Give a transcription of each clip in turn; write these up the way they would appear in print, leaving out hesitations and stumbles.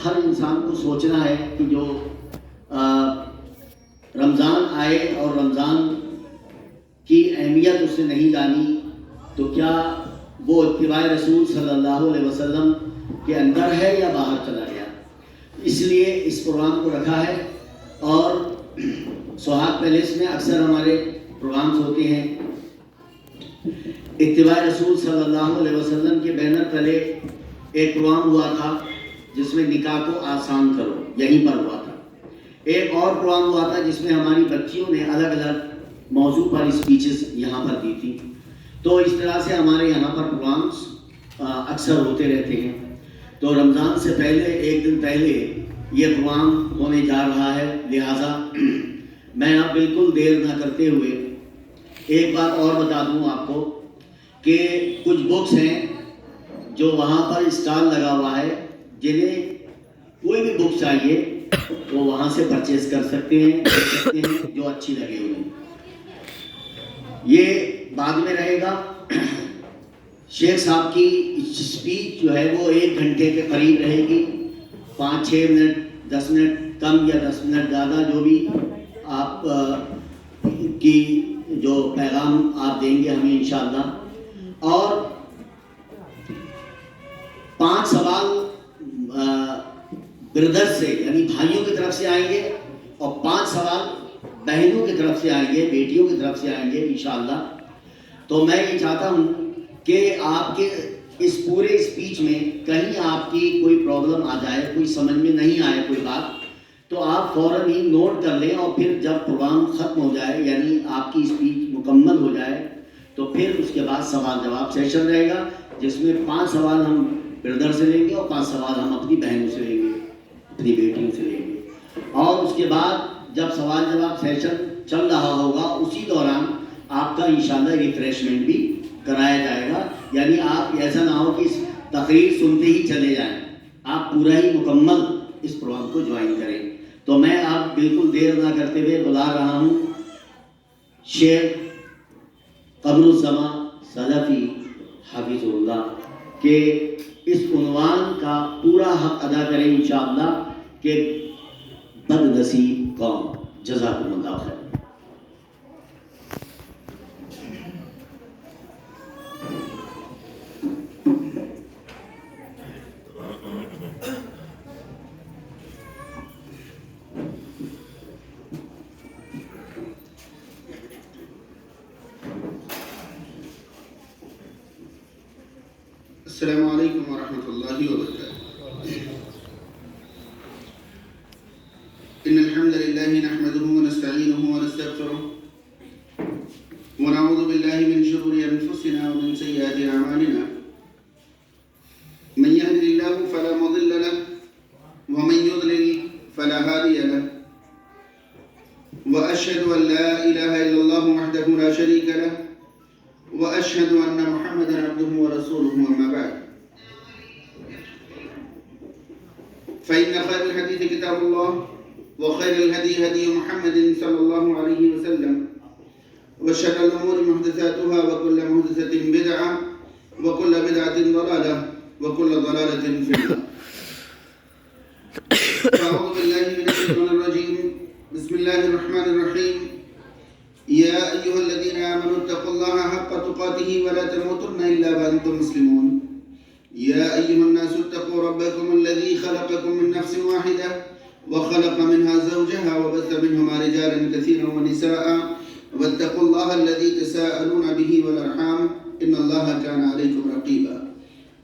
ہر انسان کو سوچنا ہے کہ جو رمضان آئے اور رمضان کی اہمیت اس نے نہیں جانی تو کیا وہ اتباع رسول صلی اللہ علیہ وسلم کے اندر ہے یا باہر چلا گیا. اس لیے اس پروگرام کو رکھا ہے. اور سوہاگ پیلیس میں اکثر ہمارے پروگرامز ہوتے ہیں. اتباع رسول صلی اللہ علیہ وسلم کے بینر تلے ایک پروگرام ہوا تھا جس میں نکاح کو آسان کرو، یہیں پر ہوا تھا. ایک اور پروگرام ہوا تھا جس میں ہماری بچیوں نے الگ الگ موضوع پر اسپیچز یہاں پر دی تھی. تو اس طرح سے ہمارے یہاں پر پروگرامز اکثر ہوتے رہتے ہیں. تو رمضان سے پہلے ایک دن پہلے یہ پروگرام ہونے جا رہا ہے. لہٰذا میں اب بالکل دیر نہ کرتے ہوئے ایک بات اور بتا دوں آپ کو کہ کچھ بکس ہیں جو وہاں پر اسٹال لگا ہوا ہے، جنہیں کوئی بھی بک چاہیے وہ وہاں سے پرچیز کر سکتے ہیں جو اچھی لگے انہیں. یہ بعد میں رہے گا. شیخ صاحب کی اسپیچ جو ہے وہ 1 گھنٹے کے قریب رہے گی. 5-6 منٹ 10 منٹ کم یا 10 منٹ زیادہ جو بھی آپ کی جو پیغام آپ دیں گے ہمیں انشاءاللہ. اور 5 سوال بردر سے یعنی بھائیوں کی طرف سے آئیں گے اور 5 سوال بہنوں کی طرف سے آئیں گے، بیٹیوں کی طرف سے آئیں گے انشاءاللہ. تو میں یہ چاہتا ہوں کہ آپ کے اس پورے اسپیچ میں کہیں آپ کی کوئی پرابلم آ جائے، کوئی سمجھ میں نہیں آئے کوئی بات، تو آپ فوراً ہی نوٹ کر لیں اور پھر جب پروگرام ختم ہو جائے یعنی آپ کی اسپیچ مکمل ہو جائے تو پھر اس کے بعد سوال جواب سیشن رہے گا جس میں 5 سوال ہم بردر سے لیں گے اور 5 سوال ہم اپنی بہنوں سے لیں گے، اپنی بیٹیوں سے لیں گے. اور اس کے بعد جب سوال جواب سیشن چل رہا ہوگا اسی دوران آپ کا انشاءاللہ ریفریشمنٹ بھی کرایا جائے گا. یعنی آپ ایسا نہ ہو کہ تقریر سنتے ہی چلے جائیں، آپ پورا ہی مکمل اس پروگرام کو جوائن کریں. تو میں آپ بالکل دیر نہ کرتے ہوئے بلا رہا ہوں شیخ قمر الزمان سلفی حفظ اللہ کہ اس عنوان کا پورا حق ادا کریں انشاءاللہ کہ بد نصیب قوم. جزاکم اللہ خیر. السلام علیکم ورحمۃ اللہ وبرکاتہ. ان الحمد لله نحمده ونستعينه ونستغفره ونعوذ بالله من شرور انفسنا ومن سيئات اعمالنا. من يهد الله فلا مضل له ومن يضلل فلا هادي له. واشهد ان لا اله الا الله وحده لا شريك له وأشهد أن محمدًا عبده ورسوله. أما بعد، فإن خير الحديث كتاب الله وخير الهدي هدي محمد صلى الله عليه وسلم وشر الأمور محدثاتها وكل محدثة بدعة وكل بدعة ضلالة وكل ضلالة في النار. أعوذ بالله من الشيطان الرجيم. بسم الله الرحمن الرحيم. يا أيها الذين آمنوا اتقوا الله حق تقاته ولا تموتن إلا وأنتم مسلمون. يا أيها الناس اتقوا ربكم الذي خلقكم من نفس واحدة وخلق منها زوجها وبث منهما رجالا كثيرا ونساء واتقوا الله الذي تساءلون به والأرحام إن الله كان عليكم رقيبا.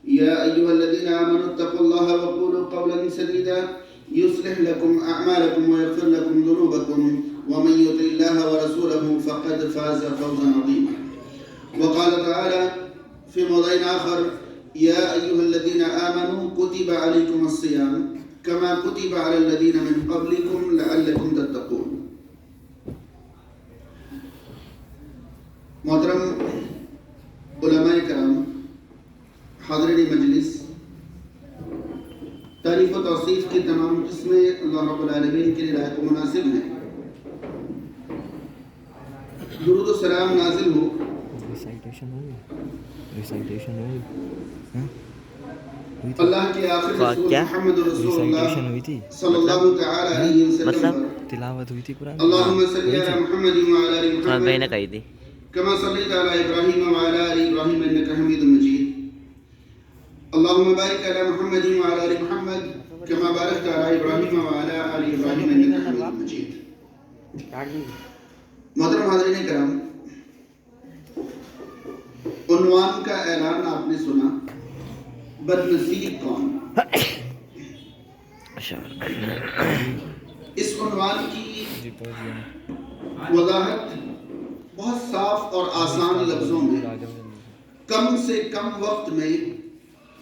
يا أيها الذين آمنوا اتقوا الله وقولوا قولا سديدا يصلح لكم أعمالكم ويغفر لكم ذنوبكم ومن يطع الله ورسوله فقد فاز فوزا عظيما. وقال تعالى في موضع آخر: يا أيها الذين آمنوا كتب عليكم الصيام كما كتب على الذين من قبلكم لعلكم تتقون. محترم علماء کرام، حاضرین مجلس، تعریف و توصیف کی تمام قسمیں اللہ رب العالمین کے لیے لائق و مناسب ہیں. درود و سلام نازل ہو اللہ کے آخری رسول کیا محمد رسول اللہ ہوئی تھی صلی اللہ تعالی علیہ وسلم مطلب پر تلاوت ہوئی تھی قرآن اللہم صلی علی محمد وعلی آل ہاں کہیں نہ محمد کہی تھی كما صليت على إبراهيم وعلى آل إبراهيم إنك حميد مجيد اللهم بارك على محمد وعلى آل محمد كما باركت على إبراهيم وعلى آل إبراهيم إنك حميد مجيد محترم حاضرین کرام، عنوان کا اعلان آپ نے سنا، بد نصیب کون؟ اس عنوان کی وضاحت بہت صاف اور آسان لفظوں میں کم سے کم وقت میں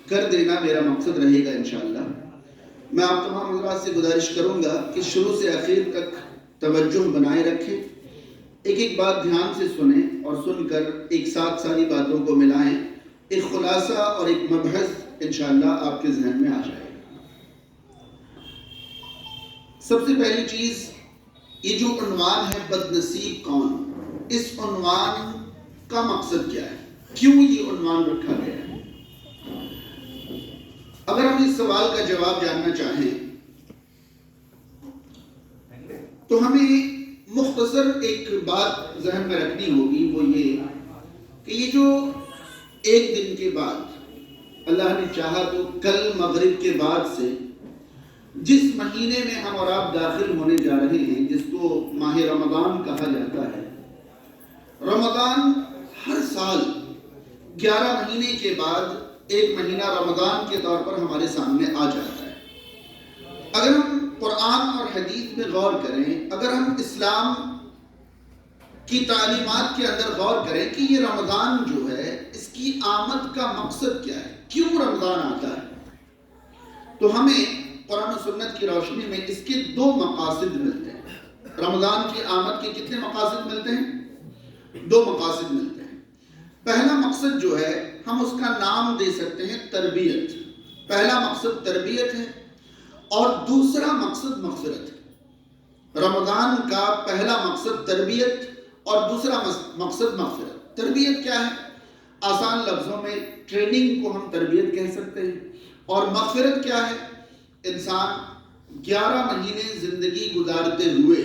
کر دینا میرا مقصد رہے گا انشاءاللہ۔ میں آپ تمام حضرات سے گزارش کروں گا کہ شروع سے آخر تک توجہ بنائے رکھیں، ایک ایک بات دھیان سے سنیں اور سن کر ایک ساتھ ساری باتوں کو ملائیں، ایک خلاصہ اور ایک مبحث انشاءاللہ آپ کے ذہن میں آ جائے گا۔ سب سے پہلی چیز، یہ جو عنوان ہے بد نصیب کون، اس عنوان کا مقصد کیا ہے، کیوں یہ عنوان رکھا گیا ہے؟ اگر ہم اس سوال کا جواب جاننا چاہیں تو ہمیں مختصر ایک بات ذہن میں رکھنی ہوگی، وہ یہ کہ یہ جو ایک دن کے بعد اللہ نے چاہا تو کل مغرب کے بعد سے جس مہینے میں ہم اور آپ داخل ہونے جا رہے ہیں، جس کو ماہ رمضان کہا جاتا ہے، رمضان ہر سال 11 مہینے کے بعد ایک مہینہ رمضان کے طور پر ہمارے سامنے آ جاتا ہے۔ اگر ہم قرآن اور حدیث میں غور کریں، اگر ہم اسلام کی تعلیمات کے اندر غور کریں کہ یہ رمضان جو ہے اس کی آمد کا مقصد کیا ہے، کیوں رمضان آتا ہے، تو ہمیں قرآن و سنت کی روشنی میں اس کے 2 مقاصد ملتے ہیں۔ رمضان کی آمد کے کتنے مقاصد ملتے ہیں؟ 2 مقاصد ملتے ہیں۔ پہلا مقصد جو ہے ہم اس کا نام دے سکتے ہیں تربیت۔ پہلا مقصد تربیت ہے اور دوسرا مقصد مغفرت ہے۔ رمضان کا پہلا مقصد تربیت اور دوسرا مقصد مغفرت۔ تربیت کیا ہے؟ آسان لفظوں میں ٹریننگ کو ہم تربیت کہہ سکتے ہیں، اور مغفرت کیا ہے؟ انسان 11 مہینے زندگی گزارتے ہوئے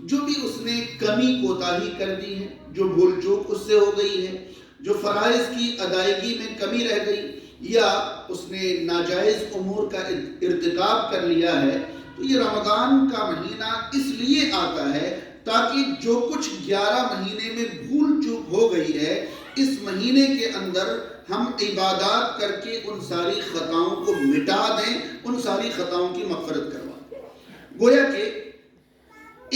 جو بھی اس نے کمی کوتاہی کر دی ہے، جو بھول چوک اس سے ہو گئی ہے، جو فرائض کی ادائیگی میں کمی رہ گئی، یا اس نے ناجائز امور کا ارتکاب کر لیا ہے، تو یہ رمضان کا مہینہ اس لیے آتا ہے تاکہ جو کچھ 11 مہینے میں بھول چوک ہو گئی ہے، اس مہینے کے اندر ہم عبادات کر کے ان ساری خطاؤں کو مٹا دیں، ان ساری خطاؤں کی مغفرت کروا دیں۔ گویا کہ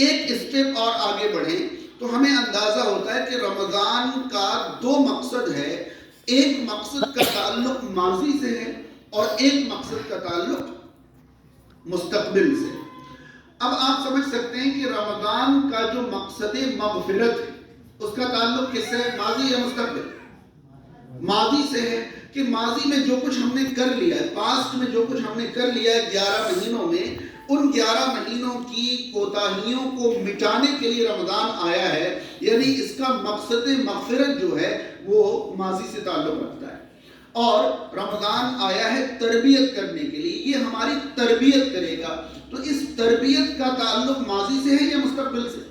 ایک اسٹیپ اور آگے بڑھیں تو ہمیں اندازہ ہوتا ہے کہ رمضان کا 2 مقصد ہے۔ ایک مقصد کا تعلق ماضی سے ہے اور ایک مقصد کا تعلق مستقبل سے۔ اب آپ سمجھ سکتے ہیں کہ رمضان کا جو مقصد مغفرت ہے اس کا تعلق کس سے ہے، ماضی یا مستقبل؟ ماضی سے ہے کہ ماضی میں جو کچھ ہم نے کر لیا ہے، پاسٹ میں جو کچھ ہم نے کر لیا ہے 11 مہینوں میں، ان 11 مہینوں کی کوتاہیوں کو مٹانے کے لیے رمضان آیا ہے، یعنی اس کا مقصد مغفرت جو ہے وہ ماضی سے تعلق رکھتا ہے۔ اور رمضان آیا ہے تربیت کرنے کے لیے، یہ ہماری تربیت کرے گا۔ تو اس تربیت کا تعلق ماضی سے ہے یا مستقبل سے؟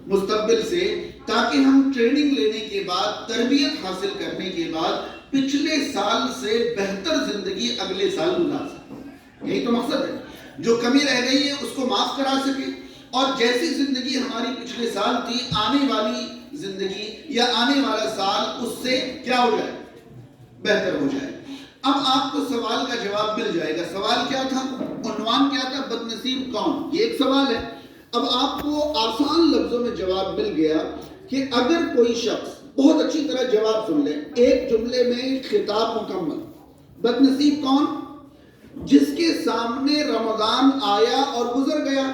مستقبل سے، تاکہ ہم ٹریننگ لینے کے بعد، تربیت حاصل کرنے کے بعد پچھلے سال سے بہتر زندگی اگلے سال گزار سکیں۔ یہی تو مقصد ہے، جو کمی رہ گئی ہے اس کو معاف کرا سکے، اور جیسی زندگی ہماری پچھلے سال تھی، آنے والی زندگی یا آنے والا سال اس سے کیا ہو جائے، بہتر ہو جائے۔ اب آپ کو سوال کا جواب مل جائے گا۔ سوال کیا تھا؟ عنوان کیا تھا؟ بد نصیب کون؟ یہ ایک سوال ہے۔ اب آپ کو آسان لفظوں میں جواب مل گیا کہ اگر کوئی شخص، بہت اچھی طرح جواب سن لیں، ایک جملے میں خطاب مکمل، بد نصیب کون؟ جس کے سامنے رمضان آیا اور گزر گیا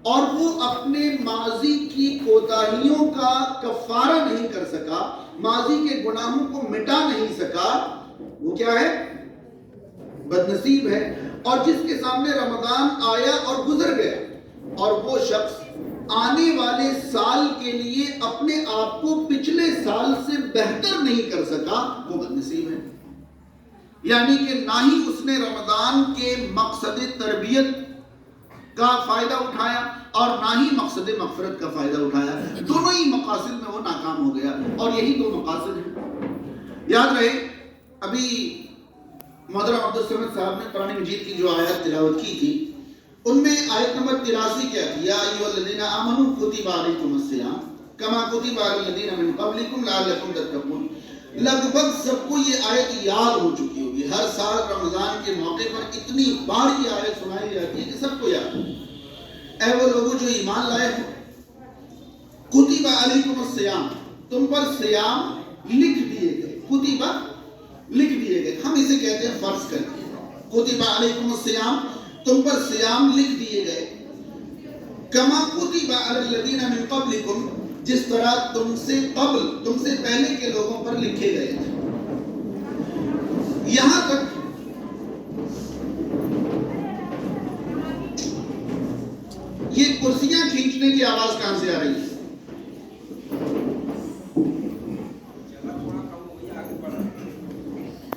اور وہ اپنے ماضی کی کوتاہیوں کا کفارہ نہیں کر سکا، ماضی کے گناہوں کو مٹا نہیں سکا، وہ کیا ہے؟ بد نصیب ہے۔ اور جس کے سامنے رمضان آیا اور گزر گیا اور وہ شخص آنے والے سال کے لیے اپنے آپ کو پچھلے سال سے بہتر نہیں کر سکا، وہ بد نصیب ہے۔ یعنی کہ نہ ہی اس نے رمضان کے مقصد تربیت کا فائدہ اٹھایا اور نہ ہی مقصد مغفرت کا فائدہ اٹھایا. دونوں ہی مقاصد میں وہ ناکام ہو گیا. اور یہی دو مقاصد ہیں. یاد رہے ابھی محترم عبدالصمد صاحب نے قرآن مجید کی جو آیات تلاوت کی تھی ان میں آیت نمبر 83 کیا تھی؟ یا ایھا الذین آمنوا کتب علیکم الصیام کما کتب علی الذین من قبلکم لعلکم تتقون. لگ بھگ سب کو یہ آیت یاد ہو چکی ہوگی. ہر سال رمضان کے موقع پر اتنی بار یہ آیت سنائی جاتی ہے کہ سب کو یاد ہے. اے وہ لوگوں جو ایمان لائے ہو، کتب علیکم الصیام، تم پر صیام لکھ دیے گئے. کتب لکھ دیے گئے، ہم اسے کہتے ہیں فرض کر دیے گئے. کتب علیکم الصیام، تم پر صیام لکھ دیے گئے. کما کتب علی الذین من قبلکم، جس طرح تم سے قبل، تم سے پہلے کے لوگوں پر لکھے گئے تھے. یہاں تک یہ کرسیاں کھینچنے کی آواز کہاں سے آ رہی ہے؟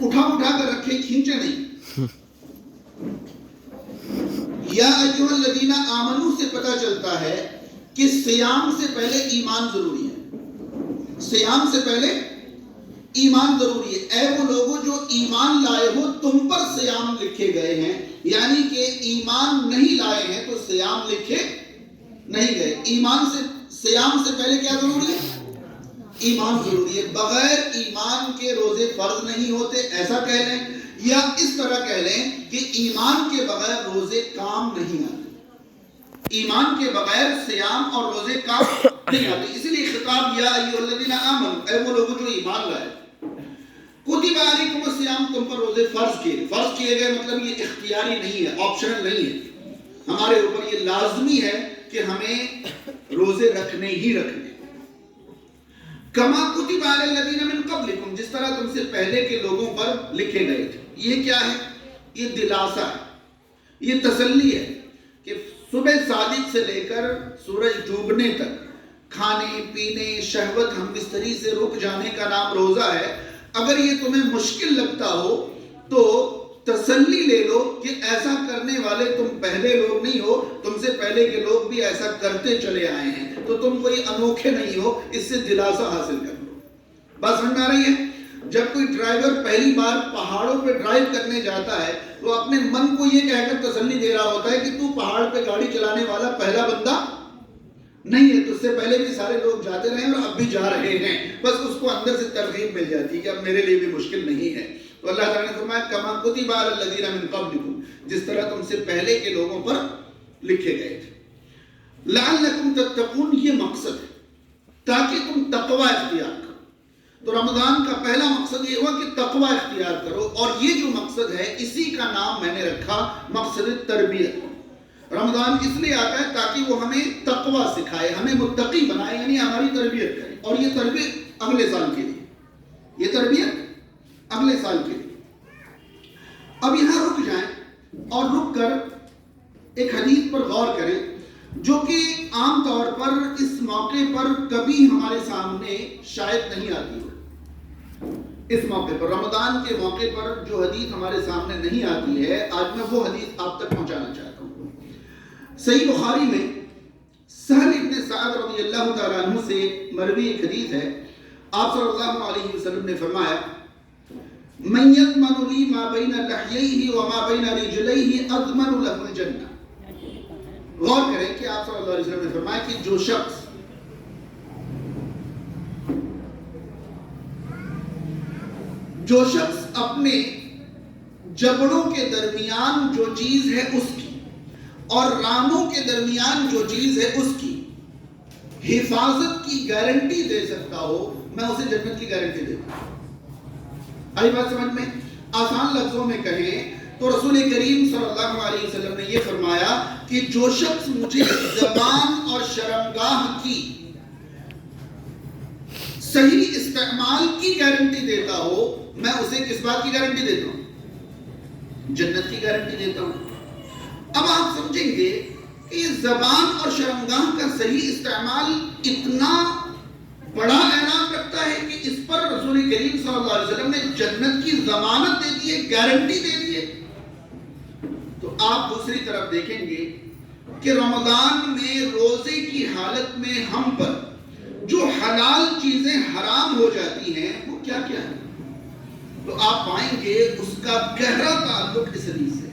اٹھا کر رکھے، کھینچے نہیں. یا ایھا الذین آمنوا سے پتہ چلتا ہے کہ صیام سے پہلے ایمان ضروری ہے. صیام سے پہلے ایمان ضروری ہے. اے وہ لوگوں جو ایمان لائے ہو، تم پر صیام لکھے گئے ہیں. یعنی کہ ایمان نہیں لائے ہیں تو صیام لکھے نہیں گئے. ایمان سے، صیام سے پہلے کیا ضروری ہے؟ ایمان ضروری ہے. بغیر ایمان کے روزے فرض نہیں ہوتے، ایسا کہہ لیں، یا اس طرح کہہ لیں کہ ایمان کے بغیر روزے کام نہیں آتے. ایمان کے بغیر صیام اور روزے کام نہیں آتے. اسی لیے خطاب یا ایھا الذین آمنوا، اے وہ لوگ جو ایمان لائے. کتب علیکم الصیام، تم پر روزے فرض کیے گئے. مطلب یہ اختیاری نہیں ہے، آپشنل نہیں ہے. ہمارے اوپر یہ لازمی ہے کہ ہمیں روزے رکھنے ہی رکھنے. کما کتب علی الذین من قبلکم، جس طرح تم سے پہلے کے لوگوں پر لکھے گئے تھے. یہ کیا ہے؟ یہ دلاسا ہے، یہ تسلی ہے کہ صبح صادق سے لے کر سورج ڈوبنے تک کھانے پینے، شہوت ہم بستری سے رک جانے کا نام روزہ ہے. اگر یہ تمہیں مشکل لگتا ہو تو تسلی لے لو کہ ایسا کرنے والے تم پہلے لوگ نہیں ہو. تم سے پہلے کے لوگ بھی ایسا کرتے چلے آئے ہیں، تو تم کوئی انوکھے نہیں ہو. اس سے دلاسا حاصل کر لو. بات سمجھ میں آ رہی ہے؟ جب کوئی ڈرائیور پہلی بار پہاڑوں پہ ڈرائیو کرنے جاتا ہے تو اپنے من کو یہ کہہ کر تسلی دے رہا ہوتا ہے کہ تو پہاڑ پہ گاڑی چلانے والا پہلا بندہ نہیں ہے. تو اس سے پہلے بھی سارے لوگ جاتے رہے ہیں اور اب بھی جا رہے ہیں. بس اس کو اندر سے ترغیب مل جاتی ہے کہ اب میرے لیے بھی مشکل نہیں ہے. تو اللہ تعالیٰ نے فرمایا کما کتب علی الذین من قبلکم، جس طرح تم سے پہلے کے لوگوں پر لکھے گئے تھے. لعلکم تتقون، یہ مقصد ہے تاکہ تم تقوی اختیار کرو. تو رمضان کا پہلا مقصد یہ ہوا کہ تقوی اختیار کرو، اور یہ جو مقصد ہے اسی کا نام میں نے رکھا مقصد تربیت. رمضان اس لیے آتا ہے تاکہ وہ ہمیں تقوی سکھائے، ہمیں متقی بنائے، یعنی ہماری تربیت کرے. اور یہ تربیت اگلے سال کے لیے، یہ تربیت اگلے سال کے لیے. اب یہاں رک جائیں اور رک کر ایک حدیث پر غور کریں جو کہ عام طور پر اس موقع پر کبھی ہمارے سامنے شاید نہیں آتی ہو. اس موقع پر، رمضان کے موقع پر جو حدیث ہمارے سامنے نہیں آتی ہے، آج میں وہ حدیث آپ تک پہنچانا چاہتا ہوں. صحیح بخاری میں سہل ابن سعد رضی اللہ تعالیٰ عنہ سے مروی ایک حدیث ہے. آپ صلی اللہ علیہ وسلم نے فرمایا من یضمن لی ما بین لحییہ وما بین رجلیہ اضمن لہ الجنہ. غور کریں کہ آپ صلی اللہ علیہ وسلم نے فرمایا کہ جو شخص اپنے جبڑوں کے درمیان جو چیز ہے اس کی اور رانوں کے درمیان جو چیز ہے اس کی حفاظت کی گارنٹی دے سکتا ہو، میں اسے جنت کی گارنٹی دیتا ہوں. آئی بات سمجھ میں؟ آسان لفظوں میں کہیں تو رسول کریم صلی اللہ علیہ وسلم نے یہ فرمایا کہ جو شخص مجھے زبان اور شرمگاہ کی صحیح استعمال کی گارنٹی دیتا ہو، میں اسے کس بات کی گارنٹی دیتا ہوں؟ جنت کی گارنٹی دیتا ہوں. اب آپ سمجھیں گے کہ یہ زبان اور شرمگاہ کا صحیح استعمال اتنا بڑا اعلان رکھتا ہے کہ اس پر رسول کریم صلی اللہ علیہ وسلم نے جنت کی ضمانت دے دی ہے، گارنٹی دے دی ہے. تو آپ دوسری طرف دیکھیں گے کہ رمضان میں روزے کی حالت میں ہم پر جو حلال چیزیں حرام ہو جاتی ہیں وہ کیا کیا ہے. تو آپ پائیں گے اس کا گہرا تعلق اس حدیث سے.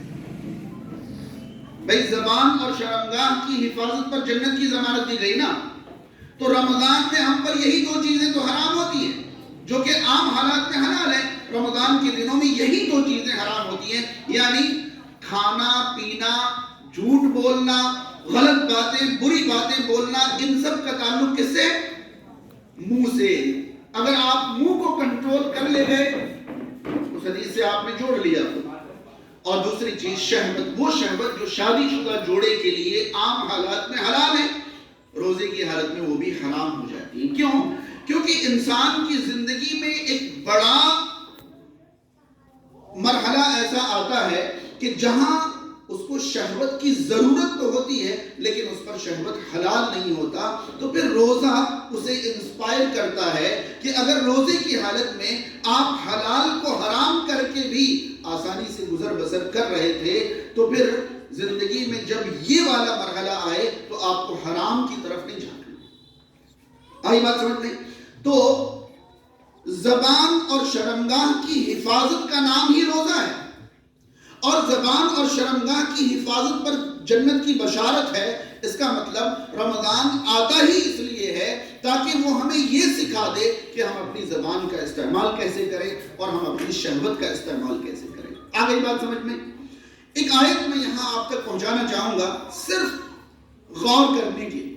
بھئی زبان اور شرمگاہ کی حفاظت پر جنت کی ضمانت دی گئی نا، تو رمضان میں ہم پر یہی دو چیزیں تو حرام ہوتی ہیں جو کہ عام حالات میں حلال ہیں. رمضان کے دنوں میں یہی دو چیزیں حرام ہوتی ہیں، یعنی کھانا پینا، جھوٹ بولنا، غلط باتیں، بری باتیں بولنا. ان سب کا تعلق کس سے؟ منہ سے. اگر آپ منہ کو کنٹرول کر لے گئے اس حدیث سے آپ نے جوڑ لیا. اور دوسری چیز شہوت، وہ شہوت جو شادی شدہ جوڑے کے لیے عام حالات میں حلال ہے، روزے کی حالت میں وہ بھی حرام ہو جاتی ہے. کیوں؟ کیونکہ انسان کی زندگی میں ایک بڑا مرحلہ ایسا آتا ہے کہ جہاں اس کو شہوت کی ضرورت تو ہوتی ہے لیکن اس پر شہوت حلال نہیں ہوتا. تو پھر روزہ اسے انسپائر کرتا ہے کہ اگر روزے کی حالت میں آپ حلال کو حرام کر کے بھی آسانی سے گزر بسر کر رہے تھے تو پھر زندگی میں جب یہ والا مرحلہ آئے تو آپ کو حرام کی طرف نہیں جھانکنا. آئی بات سمجھ میں؟ تو زبان اور شرمگاہ کی حفاظت کا نام ہی روزہ ہے، اور زبان اور شرمگاہ کی حفاظت پر جنت کی بشارت ہے. اس کا مطلب رمضان آتا ہی اس لیے ہے تاکہ وہ ہمیں یہ سکھا دے کہ ہم اپنی زبان کا استعمال کیسے کریں اور ہم اپنی شہوت کا استعمال کیسے کریں. آگئی بات سمجھ میں؟ ایک آیت میں یہاں آپ تک پہنچانا چاہوں گا صرف غور کرنے کے لیے،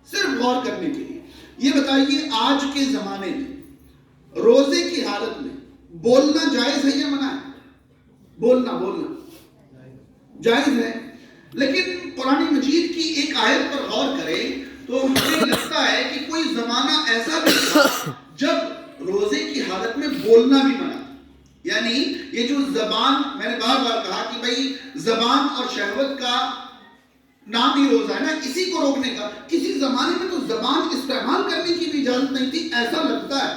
صرف غور کرنے کے لیے. یہ بتائیے آج کے زمانے میں روزے کی حالت میں بولنا جائز ہے یا منع ہے؟ بولنا جائز ہے. لیکن قرآن مجید کی ایک آیت پر غور کریں تو مجھے لگتا ہے کہ کوئی زمانہ ایسا بھی تھا جب روزے کی حالت میں بولنا بھی منع. یعنی یہ جو زبان، میں نے بار بار کہا کہ بھئی زبان اور شہوت کا نام ہی روزہ ہے نا، اسی کو روکنے کا. کسی زمانے میں تو زبان استعمال کرنے کی بھی اجازت نہیں تھی، ایسا لگتا ہے.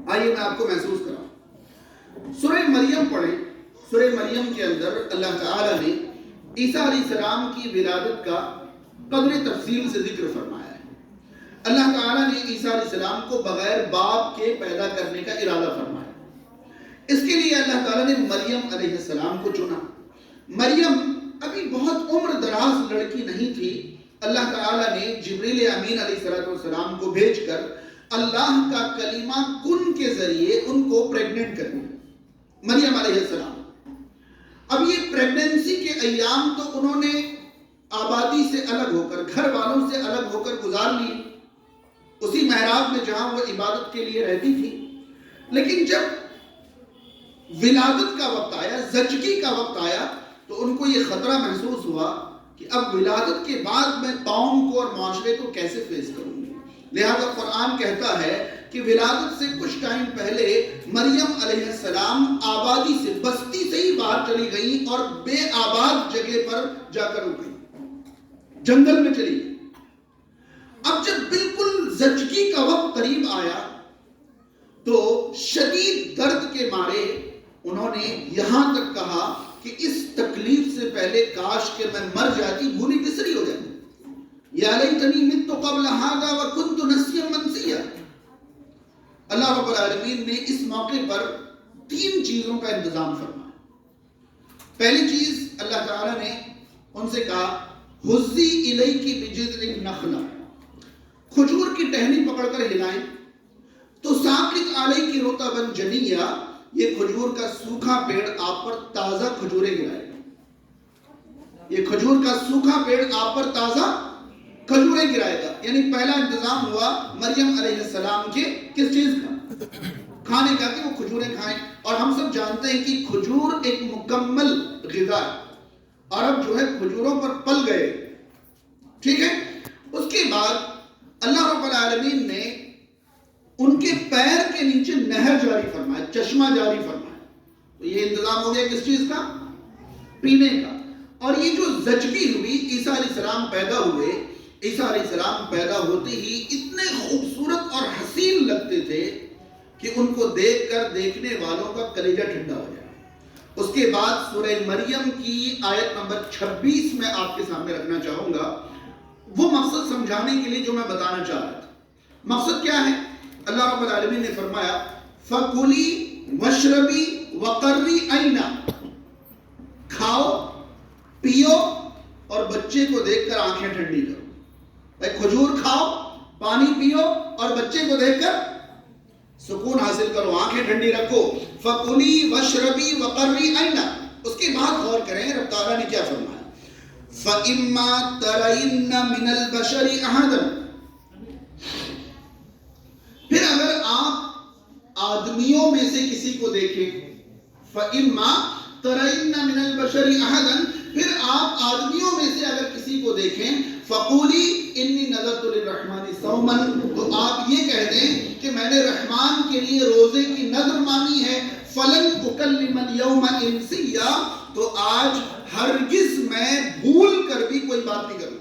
آئیے میں آپ کو محسوس کراؤں. سورہ مریم پڑھیں. سورہ مریم کے اندر اللہ تعالیٰ نے عیسیٰ علیہ السلام کی ولادت کا قدر تفصیل سے ذکر فرمایا ہے. اللہ تعالیٰ نے عیسیٰ علیہ السلام کو بغیر باپ کے پیدا کرنے کا ارادہ فرمایا. اس کے لیے اللہ تعالیٰ نے مریم علیہ السلام کو چنا. مریم ابھی بہت عمر دراز لڑکی نہیں تھی. اللہ تعالیٰ نے جبریل امین علیہ السلام کو بھیج کر اللہ کا کلمہ کن کے ذریعے ان کو پریگننٹ کر دیا. مریم علیہ السلام اب یہ پریگننسی کے ایام تو انہوں نے آبادی سے الگ ہو کر، گھر والوں سے الگ ہو کر گزار لی اسی محراب میں جہاں وہ عبادت کے لیے رہتی تھی. لیکن جب ولادت کا وقت آیا، زچگی کا وقت آیا، تو ان کو یہ خطرہ محسوس ہوا کہ اب ولادت کے بعد میں قوم کو اور معاشرے کو کیسے فیس کروں گی. لہذا قرآن کہتا ہے کہ ولادت سے کچھ ٹائم پہلے مریم علیہ السلام آبادی سے، بستی سے ہی باہر چلی گئی اور بے آباد جگہ پر جا کر رک گئی، جنگل میں چلی گئی. اب جب بالکل زچگی کا وقت قریب آیا تو شدید درد کے مارے انہوں نے یہاں تک کہا کہ اس تکلیف سے پہلے کاش کہ میں مر جاتی، بھولی بسری ہو جاتی. یا لیتنی مت قبل ھذا وکنت نسیا منسیا. اللہ رب العالمین نے اس موقع پر 3 چیزوں کا انتظام فرمایا. پہلی چیز اللہ تعالیٰ نے ان سے کہا حزی الیکی بجذع النخلہ، کھجور کی ٹہنی پکڑ کر ہلائیں تو ساقط علیک رطبا جنیا، یہ کھجور کا سوکھا پیڑ آپ پر تازہ کھجوریں گرائے گا. یہ کھجور کا سوکھا پیڑ آپ پر تازہ کھجوریں گرائے گا. یعنی پہلا انتظام ہوا مریم علیہ السلام کے کس چیز کا؟ کھانے کا، کہ وہ کھجوریں کھائیں. اور ہم سب جانتے ہیں کہ کھجور ایک مکمل غذا ہے. عرب جو ہے کھجوروں پر پل گئے. ٹھیک ہے. اس کے بعد اللہ رب العالمین نے ان کے پیر کے نیچے نہر جاری فرمایا، چشمہ جاری فرمایا. تو یہ انتظام ہو گیا کس چیز کا؟ پینے کا. اور یہ جو زچگی ہوئی، عیسیٰ علیہ السلام پیدا ہوئے، عیسیٰ علیہ السلام پیدا ہوتے ہی اتنے خوبصورت اور حسین لگتے تھے کہ ان کو دیکھ کر دیکھنے والوں کا کلیجہ ٹھنڈا ہو جائے. اس کے بعد سورہ مریم کی آیت نمبر 26 میں آپ کے سامنے رکھنا چاہوں گا. وہ مقصد سمجھانے کے لیے جو میں بتانا چاہ رہا تھا. مقصد کیا ہے؟ اللہ رب العالمین نے فرمایا فَكُلِي وَاشْرَبِي وَقَرِّي عَيْنًا، کھاؤ پیو اور بچے کو دیکھ کر آنکھیں ٹھنڈی کرو. بھائی کھجور کھاؤ، پانی پیو اور بچے کو دیکھ کر سکون حاصل کرو، آنکھیں ٹھنڈی رکھو. فَكُلِي وَاشْرَبِي وَقَرِّي عَيْنًا. اس کے بعد غور کریں رب تعالیٰ نے کیا فرمایا. فَإِمَّا تَرَيِنَّ مِنَ الْبَشَرِ أَحَدًا، پھر اگر آپ آدمیوں میں سے کسی کو دیکھیں. فَإِمَّا تَرَيِنَّ مِنَ الْبَشَرِ أَحَدًا، پھر آپ آدمیوں میں سے اگر کسی کو دیکھیں. فَقُولِي إِنِّي نَذَرْتُ لِلرَّحْمَنِ صَوْمًا، تو آپ یہ کہہ دیں کہ میں نے رحمان کے لیے روزے کی نذر مانی ہے. فَلَنْ أُكَلِّمَ الْيَوْمَ إِنسِيًّا، تو آج ہرگز میں بھول کر بھی کوئی بات نہیں کروں.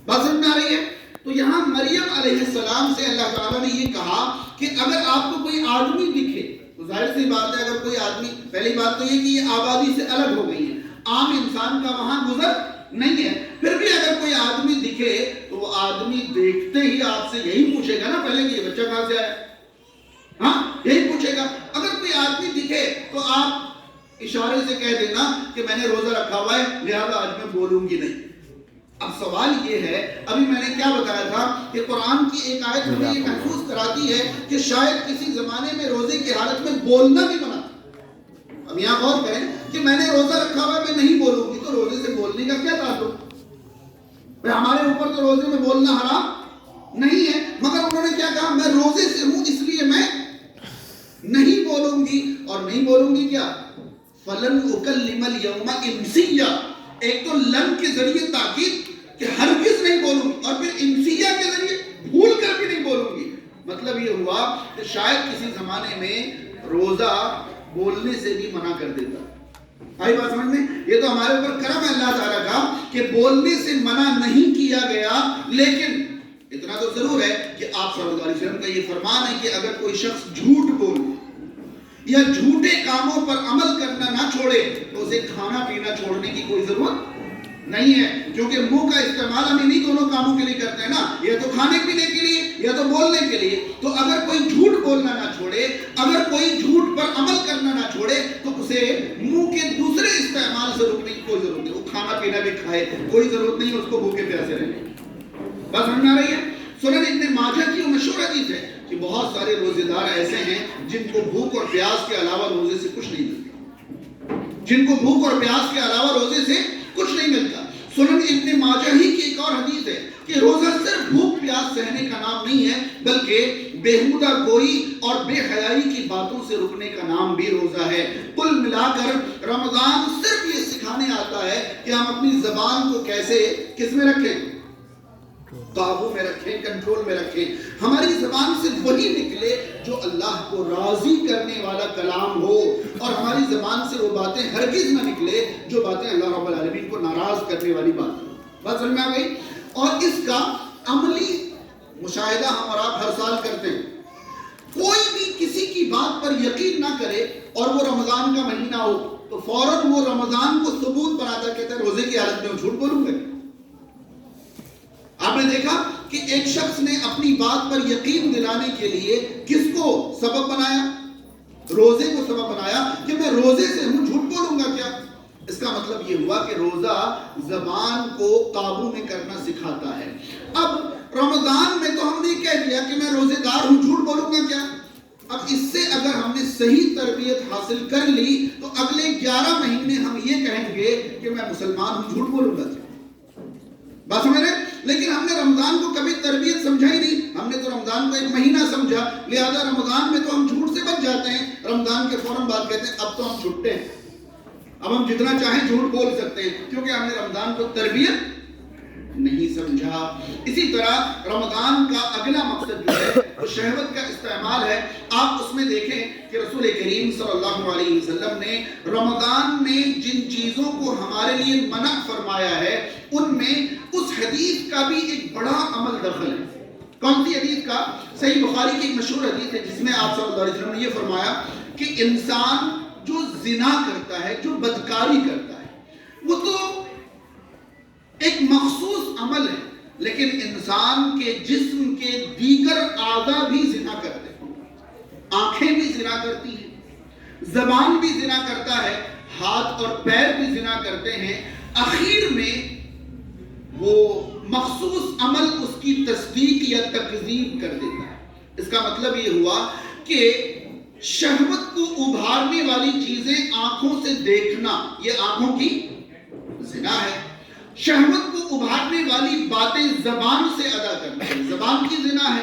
بات سمجھ میں آ رہی ہے؟ تو یہاں مریم علیہ السلام سے اللہ تعالیٰ نے یہ کہا کہ اگر آپ کو کوئی آدمی دکھے، تو ظاہر سی بات ہے اگر کوئی آدمی، پہلی بات تو یہ کہ یہ آبادی سے الگ ہو گئی ہے، عام انسان کا وہاں گزر نہیں ہے. پھر بھی اگر کوئی آدمی دکھے تو وہ آدمی دیکھتے ہی آپ سے یہی پوچھے گا نا پہلے کہ یہ بچہ کہاں سے آیا. ہاں یہی پوچھے گا. اگر کوئی آدمی دکھے تو آپ اشارے سے کہہ دینا کہ میں نے روزہ رکھا ہوا ہے لہذا آج میں بولوں گی نہیں. اب سوال یہ ہے، ابھی میں نے کیا بتایا تھا کہ قرآن کی ایک آیت ہمیں یہ محسوس کراتی ہے کہ شاید کسی زمانے میں روزے کی حالت میں بولنا بھی منع. اب یہاں غور کریں کہ میں نے روزہ رکھا ہوا ہے میں نہیں بولوں گی، تو روزے سے بولنے کا کیا تعلق؟ ہمارے اوپر تو روزے میں بولنا حرام نہیں ہے، مگر انہوں نے کیا کہا میں روزے سے ہوں اس لیے میں نہیں بولوں گی. اور نہیں بولوں گی کیا؟ فَلَنْ أُكَلِّمَ الْيَوْمَ إِنسِيًّا. ایک تو لن کے ذریعے تاکید کہ ہرگز نہیں بولوں گی، اور پھر انسیہ کے ذریعے بھول کر بھی نہیں بولوں گی. مطلب یہ ہوا کہ شاید کسی زمانے میں روزہ بولنے سے بھی منع کر دیتا. آئی بات سمجھ میں؟ یہ تو ہمارے اوپر کرم ہے اللہ تعالیٰ کا کہ بولنے سے منع نہیں کیا گیا. لیکن اتنا تو ضرور ہے کہ آپ صلی اللہ علیہ وسلم کا یہ فرمان ہے کہ اگر کوئی شخص جھوٹ بولے یا جھوٹے کاموں پر عمل کرنا نہ چھوڑے تو اسے کھانا پینا چھوڑنے کی کوئی ضرورت نہیں ہے. کیونکہ منہ کا استعمال ہم انہی دونوں کاموں کے لیے کرتے ہیں نا، یا تو کھانے پینے کے لیے یا تو بولنے کے لیے. تو اگر کوئی جھوٹ بولنا نہ چھوڑے، اگر کوئی جھوٹ پر عمل کرنا نہ چھوڑے تو اسے منہ کے دوسرے استعمال سے رکنے کی کوئی ضرورت نہیں. وہ کھانا پینا بھی کھائے، کوئی ضرورت نہیں اس کو بھوکے پیاسے رہنے. بات سمجھ میں آ رہی ہے؟ سنن ابن ماجہ کی مشہور حدیث ہے کہ بہت سارے روزے دار ایسے ہیں جن کو بھوک اور پیاس کے علاوہ روزے سے کچھ نہیں ملتا، جن کو بھوک اور پیاس کے علاوہ روزے سے کچھ نہیں ملتا. سنن ابن ماجہ ہی کی ایک اور حدیث ہے کہ روزہ صرف بھوک پیاس سہنے کا نام نہیں ہے، بلکہ بےہودہ گوئی اور بے حیائی کی باتوں سے رکنے کا نام بھی روزہ ہے. کل ملا کر رمضان صرف یہ سکھانے آتا ہے کہ ہم اپنی زبان کو کیسے کس میں رکھیں، قابو میں رکھیں، کنٹرول میں رکھیں. ہماری زبان سے وہی نکلے جو اللہ کو راضی کرنے والا کلام ہو، اور ہماری زبان سے وہ باتیں ہرگز نہ نکلے جو باتیں اللہ رب العالمین کو ناراض کرنے والی باتیں. بات سمجھ میں آ گئی؟ اور اس کا عملی مشاہدہ ہم اور آپ ہر سال کرتے ہیں. کوئی بھی کسی کی بات پر یقین نہ کرے اور وہ رمضان کا مہینہ ہو تو فوراً وہ رمضان کو ثبوت بناتا کہتا ہے روزے کی حالت میں جھوٹ بولوں گا. آپ نے دیکھا کہ ایک شخص نے اپنی بات پر یقین دلانے کے لیے کس کو سبب بنایا؟ روزے کو سبب بنایا کہ میں روزے سے ہوں، جھوٹ بولوں گا کیا؟ اس کا مطلب یہ ہوا کہ روزہ زبان کو قابو میں کرنا سکھاتا ہے. اب رمضان میں تو ہم نے کہہ دیا کہ میں روزے دار ہوں، جھوٹ بولوں گا کیا؟ اب اس سے اگر ہم نے صحیح تربیت حاصل کر لی تو اگلے 11 مہینے ہم یہ کہیں گے کہ میں مسلمان ہوں، جھوٹ بولوں گا کیا؟ بات سمجھ رہے؟ لیکن ہم نے رمضان کو کبھی تربیت سمجھا ہی نہیں. ہم نے تو رمضان کو ایک مہینہ سمجھا، لہذا رمضان میں تو ہم جھوٹ سے بچ جاتے ہیں. رمضان کے فوراً بعد کہتے ہیں اب تو ہم چھٹے ہیں، اب ہم جتنا چاہیں جھوٹ بول سکتے ہیں، کیونکہ ہم نے رمضان کو تربیت نہیں سمجھا. اسی طرح رمضان کا اگلا مقصد جو ہے وہ شہوت کا استعمال ہے. آپ اس میں دیکھیں کہ رسول کریم صلی اللہ علیہ وسلم نے رمضان میں جن چیزوں کو ہمارے لیے منع فرمایا ہے ان میں اس حدیث کا بھی ایک بڑا عمل دخل ہے. کون سی حدیث کا؟ صحیح بخاری کی ایک مشہور حدیث ہے جس میں آپ صلی اللہ علیہ وسلم نے یہ فرمایا کہ انسان جو زنا کرتا ہے، جو بدکاری کرتا ہے، وہ تو ایک مخصوص عمل ہے، لیکن انسان کے جسم کے دیگر اعضاء بھی زنا کرتے ہیں. آنکھیں بھی زنا کرتی ہیں، زبان بھی زنا کرتا ہے، ہاتھ اور پیر بھی زنا کرتے ہیں. اخیر میں وہ مخصوص عمل اس کی تصدیق یا تکذیب کر دیتا ہے. اس کا مطلب یہ ہوا کہ شہوت کو ابھارنے والی چیزیں آنکھوں سے دیکھنا یہ آنکھوں کی زنا ہے. شہوت کو ابھارنے والی باتیں زبان سے ادا کرنا زبان کی زنا ہے.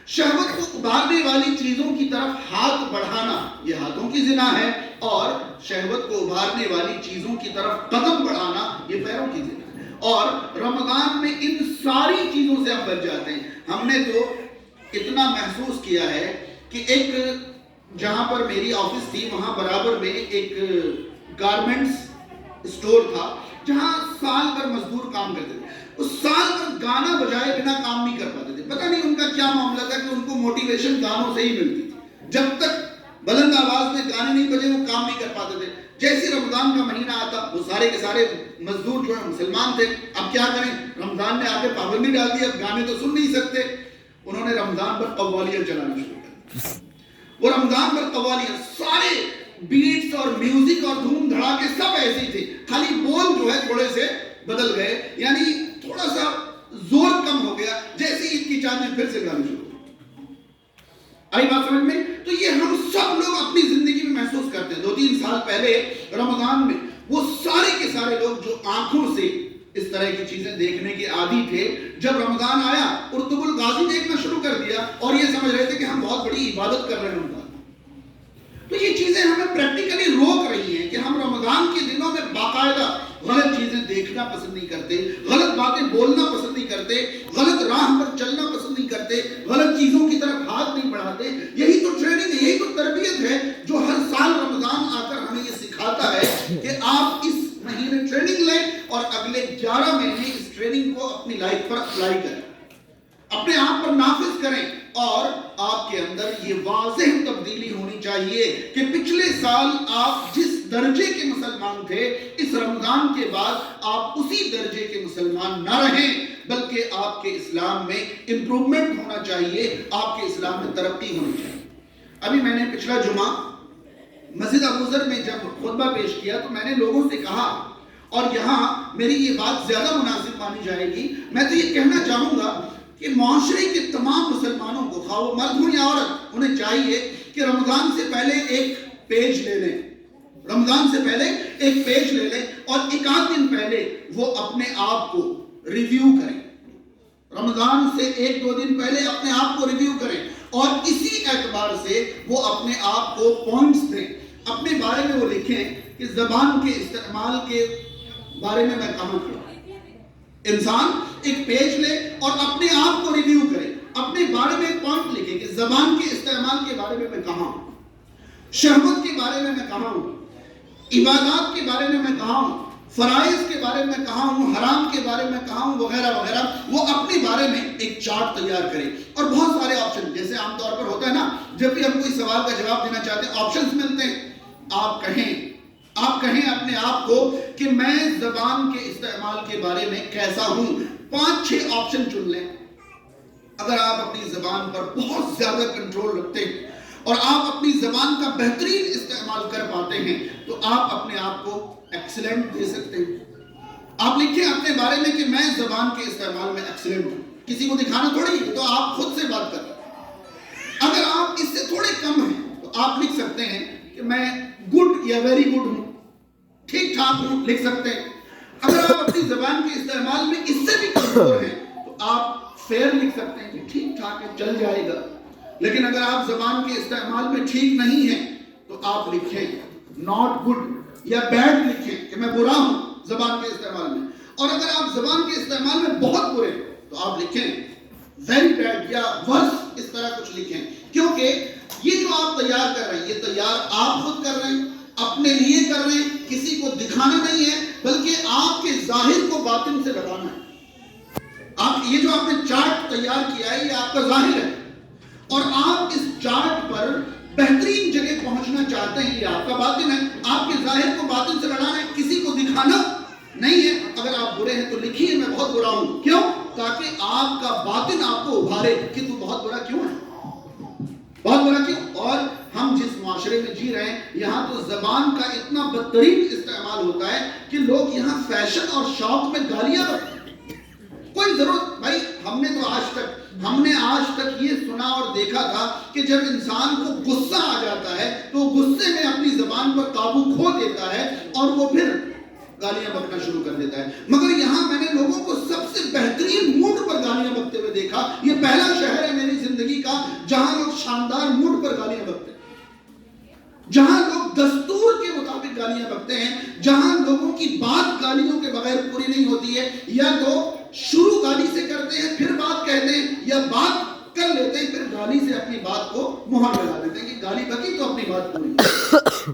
شہوت کو ابھارنے والی چیزوں کی طرف ہاتھ بڑھانا یہ ہاتھوں کی زنا ہے. اور شہوت کو ابھارنے والی چیزوں کی طرف قدم بڑھانا یہ پیروں کی زنا ہے. اور رمضان میں ان ساری چیزوں سے ہم بچ جاتے ہیں. ہم نے تو اتنا محسوس کیا ہے کہ ایک جہاں پر میری آفس تھی وہاں برابر میں ایک گارمنٹس اسٹور تھا جہاں سال بھر مزدور کام کرتے تھے. اس سال بھر گانا بجائے بنا کام نہیں کر پاتے تھے. پتہ نہیں ان کا کیا معاملہ تھا کہ ان کو موٹیویشن گانوں سے ہی ملتی تھی. جب تک بلند آواز میں گانے نہیں بجے وہ کام نہیں کر پاتے تھے. جیسے رمضان کا مہینہ آتا وہ سارے کے سارے مزدور جو ہیں مسلمان تھے. اب کیا کریں، رمضان نے آ کے پابندی ڈال دی، اب گانے تو سن نہیں سکتے. انہوں نے رمضان پر قوالیاں چلانا شروع کر. وہ رمضان پر قوالیاں سارے بیٹس اور میوزک اور دھوم دھڑاکے سب ایسے ہی تھے، خالی بول جو ہے تھوڑے سے بدل گئے، یعنی تھوڑا سا زور کم ہو گیا. جیسے عید کی چاند میں پھر سے گانے شروع. آئی بات سمجھ میں؟ تو یہ ہم سب لوگ اپنی زندگی میں محسوس کرتے ہیں. 2-3 سال پہلے رمضان میں وہ سارے کے سارے لوگ جو آنکھوں سے اس طرح کی چیزیں دیکھنے کے عادی تھے، جب رمضان آیا ارطغرل الغازی دیکھنا شروع کر دیا اور یہ سمجھ رہے تھے کہ ہم بہت بڑی عبادت کر رہے ہیں رمضان. تو یہ چیزیں ہمیں پریکٹیکلی روک رہی ہیں کہ ہم رمضان کے دنوں میں باقاعدہ غلط چیزیں دیکھنا پسند نہیں کرتے، غلط باتیں بولنا پسند نہیں کرتے، غلط راہ پر چلنا پسند نہیں کرتے، غلط چیزوں کی طرف ہاتھ نہیں بڑھاتے. یہی تو ٹریننگ ہے، یہی تو تربیت ہے جو ہر سال رمضان آ کر ہمیں یہ سکھاتا ہے کہ آپ اس مہینے ٹریننگ لیں اور اگلے 11 مہینے اس ٹریننگ کو اپنی لائف پر اپلائی کریں، اپنے آپ پر نافذ کریں. اور آپ کے اندر یہ واضح تبدیلی ہونی چاہیے کہ پچھلے سال آپ جس درجے کے مسلمان تھے اس رمضان کے بعد آپ اسی درجے کے مسلمان نہ رہیں، بلکہ آپ کے اسلام میں امپروومنٹ ہونا چاہیے، آپ کے اسلام میں ترقی ہونی چاہیے. ابھی میں نے پچھلا جمعہ مسجد ابو ذر میں جب خطبہ پیش کیا تو میں نے لوگوں سے کہا، اور یہاں میری یہ بات زیادہ مناسب مانی جائے گی، میں تو یہ کہنا چاہوں گا کہ معاشرے کے تمام مسلمانوں کو، خواہ وہ مرد ہوں یا عورت، انہیں چاہیے کہ رمضان سے پہلے ایک پیج لے لیں، رمضان سے پہلے ایک پیج لے لیں اور 1 دن پہلے وہ اپنے آپ کو ریویو کریں. رمضان سے 1-2 دن پہلے اپنے آپ کو ریویو کریں اور اسی اعتبار سے وہ اپنے آپ کو پوائنٹس دیں. اپنے بارے میں وہ لکھیں کہ زبان کے استعمال کے بارے میں کہاں کھڑا. انسان ایک پیج لے اور اپنے آپ کو ریویو کرے، اپنے بارے میں ایک پوائنٹ لکھے کہ زبان کے استعمال کے بارے میں کہاں ہوں، شہوت کے بارے میں کہاں ہوں، عبادات کے بارے میں کہاں ہوں، فرائض کے بارے میں کہاں ہوں، حرام کے بارے میں کہاں ہوں، وغیرہ وغیرہ. وہ اپنے بارے میں ایک چارٹ تیار کرے اور بہت سارے آپشن، جیسے عام طور پر ہوتا ہے نا، جب بھی ہم کوئی سوال کا جواب دینا چاہتے ہیں آپشنز ملتے ہیں. آپ کہیں اپنے آپ کو کہ میں زبان کے استعمال کے بارے میں کیسا ہوں. 5-6 آپشن چن لیں. اگر آپ اپنی زبان پر بہت زیادہ کنٹرول رکھتے ہیں اور آپ اپنی زبان کا بہترین استعمال کر پاتے ہیں تو آپ اپنے آپ کو ایکسلنٹ دے سکتے ہیں. آپ لکھیں اپنے بارے میں کہ میں زبان کے استعمال میں ایکسلنٹ ہوں. کسی کو دکھانا تھوڑی ہے، تو آپ خود سے بات کر رہے ہیں. اگر آپ اس سے تھوڑے کم ہیں تو آپ لکھ سکتے ہیں کہ میں گڈ یا ویری گڈ ہوں، ٹھیک ٹھاک ہوں، لکھ سکتے ہیں. اگر آپ اپنی زبان کے استعمال میں اس سے بھی کمزور ہیں تو آپ فیئر لکھ سکتے ہیں کہ ٹھیک ٹھاک ہے، چل جائے گا. لیکن اگر آپ زبان کے استعمال میں ٹھیک نہیں ہیں تو آپ لکھیں ناٹ گڈ یا بیڈ لکھیں کہ میں برا ہوں زبان کے استعمال میں. اور اگر آپ زبان کے استعمال میں بہت برے ہیں تو آپ لکھیں ویری بیڈ یا ورس، اس طرح کچھ لکھیں، کیونکہ یہ جو آپ تیار کر رہے ہیں یہ تیار آپ خود کر رہے ہیں، اپنے لیے کر رہے ہیں، کسی کو دکھانا نہیں ہے، بلکہ آپ کے ظاہر کو باطن سے لگانا ہے۔ آپ یہ جو آپ نے چارٹ تیار کیا ہے یہ آپ کا ظاہر ہے، اور آپ اس چارٹ پر بہترین جگہ پہنچنا چاہتے ہیں، یہ آپ کا باطن ہے۔ آپ کے ظاہر کو باطن سے لڑانا ہے، کسی کو دکھانا نہیں ہے۔ اگر آپ برے ہیں تو لکھیے میں بہت برا ہوں، کیوں؟ تاکہ آپ کا باطن آپ کو ابھارے کہ تو بہت برا کیوں ہے، بہت برا کیوں۔ اور ہم جس معاشرے میں جی رہے ہیں یہاں تو زبان کا اتنا بدترین استعمال ہوتا ہے کہ لوگ یہاں فیشن اور شوق میں گالیاں بکتے ہیں۔ کوئی ضرورت بھائی، ہم نے آج تک یہ سنا اور دیکھا تھا کہ جب انسان کو غصہ آ جاتا ہے تو غصے میں اپنی زبان پر قابو کھو دیتا ہے اور وہ پھر گالیاں بکنا شروع کر دیتا ہے۔ مگر یہاں میں نے لوگوں کو سب سے بہترین موڈ پر گالیاں بکتے ہوئے دیکھا۔ یہ پہلا شہر ہے میری زندگی کا جہاں لوگ شاندار موڈ پر گالیاں بکتے ہیں، جہاں لوگ دستور کے مطابق گالیاں بکتے ہیں، جہاں لوگوں کی بات گالیوں کے بغیر پوری نہیں ہوتی ہے، یا تو شروع گالی سے کرتے ہیں پھر بات کہتے ہیں، یا بات کر لیتے ہیں پھر گالی سے اپنی بات کو مہر لگا دیتے ہیں کہ گالی بکی تو اپنی بات پوری۔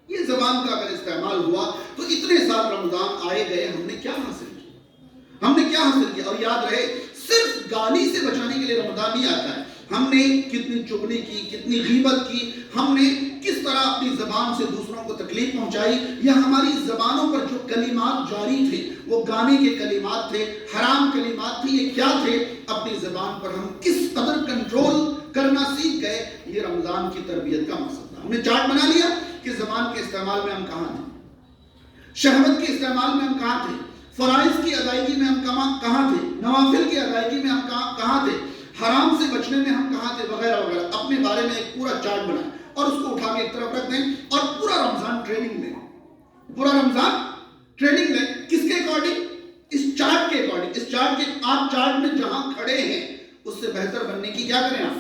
یہ زبان کا اگر استعمال ہوا تو اتنے سال رمضان آئے گئے، ہم نے کیا حاصل کیا؟ ہم نے کیا حاصل کیا؟ اور یاد رہے صرف گالی سے بچانے کے لیے رمضان نہیں آتا ہے۔ ہم نے کتنی چغلی کی، کتنی غیبت کی، ہم نے کس طرح اپنی زبان سے دوسروں کو تکلیف پہنچائی، یا ہماری زبانوں پر جو کلمات جاری تھے وہ گانے کے کلمات تھے، حرام کلمات تھے، یہ کیا تھے؟ اپنی زبان پر ہم کس قدر کنٹرول کرنا سیکھ گئے، یہ رمضان کی تربیت کا مقصد تھا۔ ہم نے چارٹ بنا لیا کہ زبان کے استعمال میں ہم کہاں تھے، شہوت کے استعمال میں ہم کہاں تھے، فرائض کی ادائیگی میں ہم کہاں تھے، نوافل کی ادائیگی میں ہم کہاں تھے، حرام سے بچنے میں ہم کہاں تھے، وغیرہ وغیرہ۔ اپنے بارے میں ایک پورا چارٹ بنائیں اور اس کو اٹھا کے ایک طرف رکھ دیں اور پورا رمضان ٹریننگ لیں، پورا رمضان ٹریننگ لیں۔ کس کے اکارڈنگ؟ اس چارٹ کے اکارڈنگ۔ اس چارٹ کے آپ چارٹ میں جہاں کھڑے ہیں اس سے بہتر بننے کی کیا کریں؟ آپ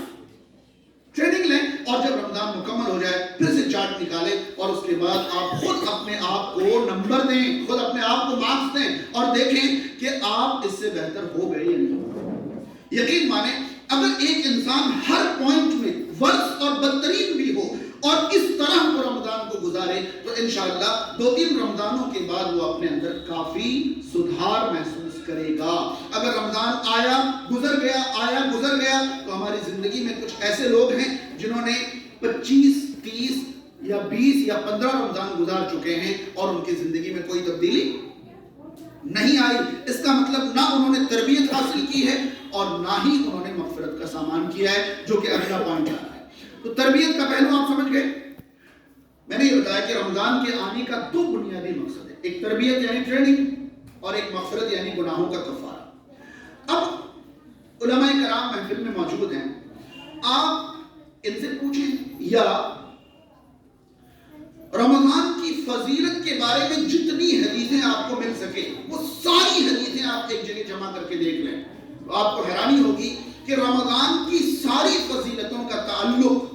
ٹریننگ لیں، اور جب رمضان مکمل ہو جائے پھر سے چارٹ نکالیں، اور اس کے بعد آپ خود اپنے آپ کو نمبر دیں، خود اپنے آپ کو مارکس دیں اور دیکھیں کہ آپ اس سے بہتر ہو گئے یا نہیں۔ یقین مانیں اگر ایک انسان ہر پوائنٹ میں ورس اور بدترین بھی ہو اور اس طرح وہ رمضان کو گزارے تو انشاءاللہ 2-3 رمضانوں کے بعد وہ اپنے اندر کافی سدھار محسوس کرے گا۔ اگر رمضان آیا گزر گیا تو ہماری زندگی میں کچھ ایسے لوگ ہیں جنہوں نے 25 30 یا 20 یا 15 رمضان گزار چکے ہیں اور ان کی زندگی میں کوئی تبدیلی نہیں آئی۔ اس کا مطلب نہ انہوں نے تربیت حاصل کی ہے اور نہ ہی انہوں نے مغفرت کا سامان کیا ہے، جو کہ اگلا پوائنٹ آ رہا ہے۔ تو تربیت کا پہلو آپ سمجھ گئے۔ میں نے یہ بتایا کہ رمضان کے آنے کا 2 بنیادی مقصد ہے، ایک تربیت یعنی ٹریننگ اور ایک مغفرت یعنی گناہوں کا کفارہ۔ اب علماء کرام محفل میں موجود ہیں، آپ ان سے پوچھیں یا رمضان کی فضیلت کے بارے میں جتنی حدیثیں آپ کو مل سکے وہ ساری حدیثیں آپ ایک جگہ جمع کر کے دیکھ لیں تو آپ کو حیرانی ہوگی کہ رمضان کی ساری فضیلتوں کا تعلق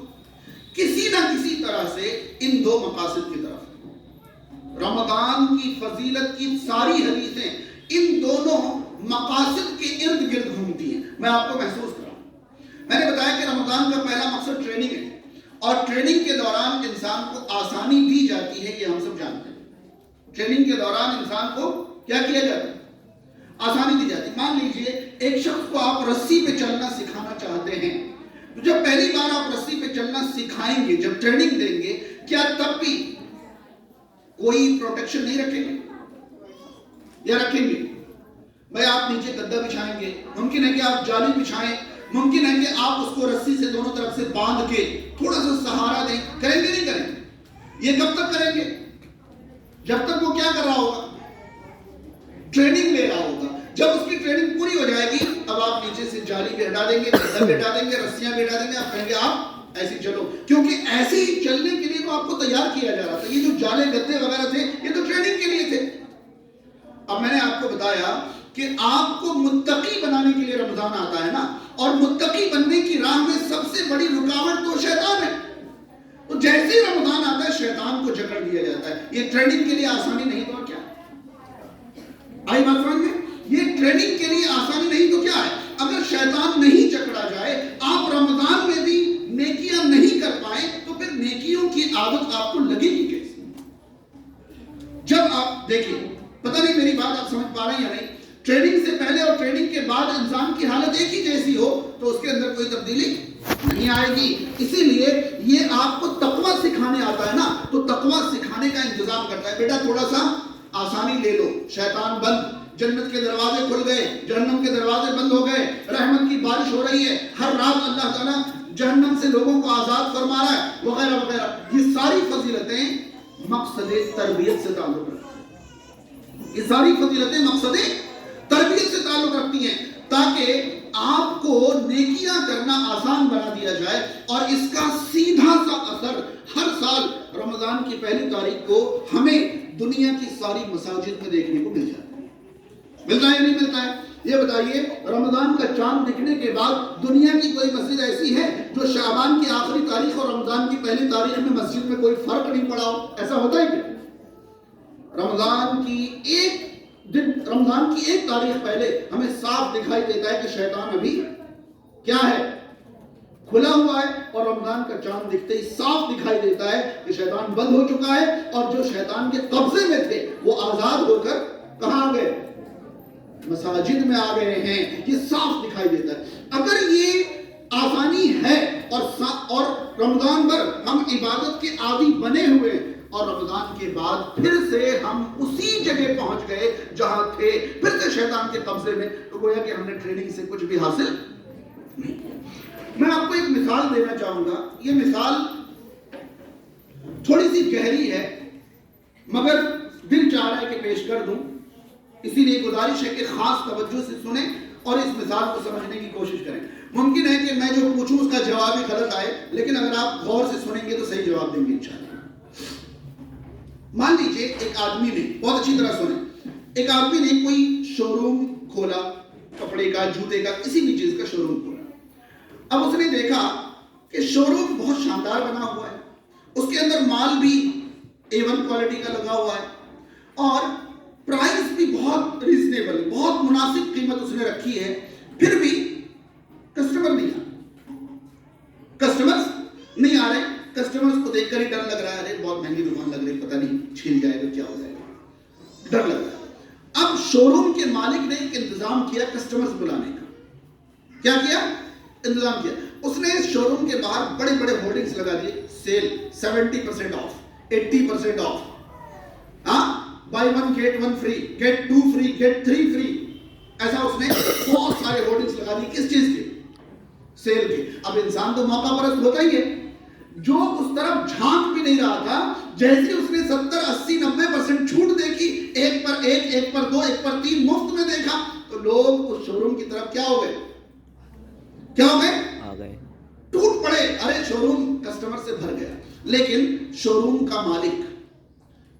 کسی نہ کسی طرح سے ان 2 مقاصد کی طرف ہے۔ رمضان کی فضیلت کی ساری حدیثیں ان دونوں مقاصد کے ارد گرد گھومتی ہیں۔ میں آپ کو محسوس کراؤں، میں نے بتایا کہ رمضان کا پہلا مقصد ٹریننگ ہے، اور ٹریننگ کے دوران انسان کو آسانی دی جاتی ہے، یہ ہم سب جانتے ہیں۔ ٹریننگ کے دوران انسان کو کیا کیا جاتا ہے؟ آسانی دی جاتی ہے۔ مان لیجئے ایک شخص کو آپ رسی پہ چلنا سکھانا چاہتے ہیں، تو جب پہلی بار آپ رسی پہ چلنا سکھائیں گے، جب ٹریننگ دیں گے، کیا تب بھی کوئی پروٹیکشن نہیں رکھیں گے یا رکھیں گے؟ بھائی آپ نیچے گدا بچھائیں گے، ممکن ہے کہ آپ جالی بچھائیں، ممکن ہے کہ آپ اس کو رسی سے دونوں طرف سے باندھ کے تھوڑا سا سہارا دیں، کریں گے نہیں کریں گے؟ یہ کب تک کریں گے؟ جب تک وہ کیا کر رہا ہوگا؟ ٹریننگ لے رہا ہوگا۔ جب اس کی ٹریننگ پوری ہو جائے گی اب آپ نیچے سے جالی بھی ہٹا دیں گے، گدا بھی ہٹا دیں گے، رسیاں بھی ہٹا دیں گے، آپ کہیں گے آپ ایسی چلو، کیونکہ ایسے ہی چلنے کے لیے تو آپ کو تیار کیا جا رہا تھا۔ یہ جو جالے گدے وغیرہ تھے یہ تو ٹریننگ کے لیے تھے۔ اب میں نے آپ کو بتایا کہ آپ کو متقی بنانے کے لیے رمضان آتا ہے نا، اور متقی بننے کی راہ میں سب سے بڑی رکاوٹ تو شیطان ہے۔ تو جیسے ہی رمضان آتا ہے شیطان کو جکڑ دیا جاتا ہے۔ یہ ٹریننگ کے لیے آسانی نہیں تو کیا؟ آئی بات سمجھ میں؟ یہ ٹریننگ کے لیے آسانی نہیں تو کیا ہے؟ اگر شیطان نہیں جکڑا جائے، آپ رمضان میں بھی نیکیاں نہیں کر پائیں، تو پھر نیکیوں کی عادت آپ کو لگے گی کیسے؟ جب آپ دیکھیں، پتہ نہیں میری بات آپ سمجھ پا رہے ہیں یا نہیں، ٹریننگ سے پہلے اور ٹریننگ کے بعد انسان کی حالت ایک ہی جیسی ہو تو اس کے اندر کوئی تبدیلی نہیں آئے گی. اسی لیے یہ آپ کو تقوی سکھانے آتا ہے نا، تو تقوی سکھانے کا انتظام کرتا ہے. بیٹا تھوڑا سا آسانی لے لو، شیطان بند، جنت کے دروازے کھل گئے، جہنم کے دروازے بند ہو گئے، رحمت کی بارش ہو رہی ہے، ہر رات اللہ تعالیٰ جہنم سے لوگوں کو آزاد فرما رہا ہے، وغیرہ وغیرہ. یہ ساری فضیلتیں مقصد تربیت سے تعلق رکھتی ہیں. یہ ساری فضیلتیں مقصد تربیت سے تعلق رکھتی ہیں تاکہ آپ کو نیکیاں کرنا آسان بنا دیا جائے. اور اس کا سیدھا سا اثر ہر سال رمضان کی پہلی تاریخ کو ہمیں دنیا کی ساری مساجد میں دیکھنے کو مل جاتا ہے. ملتا ہے یا نہیں ملتا ہے؟ یہ بتائیے، رمضان کا چاند دکھنے کے بعد دنیا کی کوئی مسجد ایسی ہے جو شعبان کی آخری تاریخ اور رمضان کی پہلی تاریخ میں مسجد میں کوئی فرق نہیں پڑا ہو؟ ایسا ہوتا ہے کیا؟ رمضان کی ایک تاریخ پہلے ہمیں صاف دکھائی دیتا ہے کہ شیطان ابھی کیا ہے؟ کھلا ہوا ہے. اور رمضان کا چاند دکھتے ہی صاف دکھائی دیتا ہے کہ شیطان بند ہو چکا ہے، اور جو شیطان کے قبضے میں تھے وہ آزاد ہو کر کہاں آ گئے؟ مساجد میں آ گئے ہیں. یہ صاف دکھائی دیتا ہے. اگر یہ آسانی ہے اور رمضان بھر ہم عبادت کے عادی بنے ہوئے اور رمضان کے بعد پھر سے ہم اسی جگہ پہنچ گئے جہاں تھے، پھر سے شیطان کے قبضے میں، تو گویا کہ ہم نے ٹریننگ سے کچھ بھی حاصل نہیں کیا. میں آپ کو ایک مثال دینا چاہوں گا. یہ مثال تھوڑی سی گہری ہے مگر دل چاہ رہا ہے کہ پیش کر دوں. اسی لیے گزارش ہے کہ خاص توجہ سے سنیں اور اس مثال کو سمجھنے کی کوشش کریں. ممکن ہے کہ میں جو پوچھوں اس کا جواب ہی غلط آئے، لیکن اگر آپ غور سے سنیں گے تو صحیح جواب دیں گے انشاءاللہ. مان لیجئے ایک آدمی نے، بہت اچھی طرح سنیں، ایک آدمی نے کوئی شو روم کھولا، کپڑے کا، جوتے کا، کسی بھی چیز کا شو روم کھولا. اب اس نے دیکھا کہ شو روم بہت شاندار بنا ہوا ہے، اس کے اندر مال بھی A1 کوالٹی کا لگا ہوا ہے، اور پرائس بھی بہت ریزنیبل، بہت مناسب قیمت اس نے رکھی ہے. پھر بھی کسٹمر نہیں آ رہے. کسٹمرز کو دیکھ کر ہی ڈر لگ رہا ہے، ارے بہت مہنگی دکان لگ رہی، پتہ نہیں چھین جائے گا، کیا ہو جائے گا، ڈر لگ رہا ہے. اب شو روم کے مالک نے ایک انتظام کیا کسٹمرز بلانے کا. کیا کیا؟ انتظام کیا. اس نے اس شو روم کے باہر بڑے بڑے ہولڈنگز لگا دیے، sale 70% off, 80% off, buy one get one free, get 2 free, get 3 free. ایسا اس نے بہت سارے ہولڈنگز لگا دی. کس چیز کے؟ سیل کے. اب انسان تو موقع پرست ہوتا ہی ہے، جو اس طرف جھانک بھی نہیں رہا تھا، جیسے اس نے 70 80 90% چھوٹ دیکھی، ایک پر 1 1 پر 2 1 پر 3 مفت میں دیکھا، تو لوگ اس شو روم کی طرف کیا ہو گئے؟ آ گئے، ٹوٹ پڑے. ارے شو روم کسٹمر سے بھر گیا. لیکن شو روم کا مالک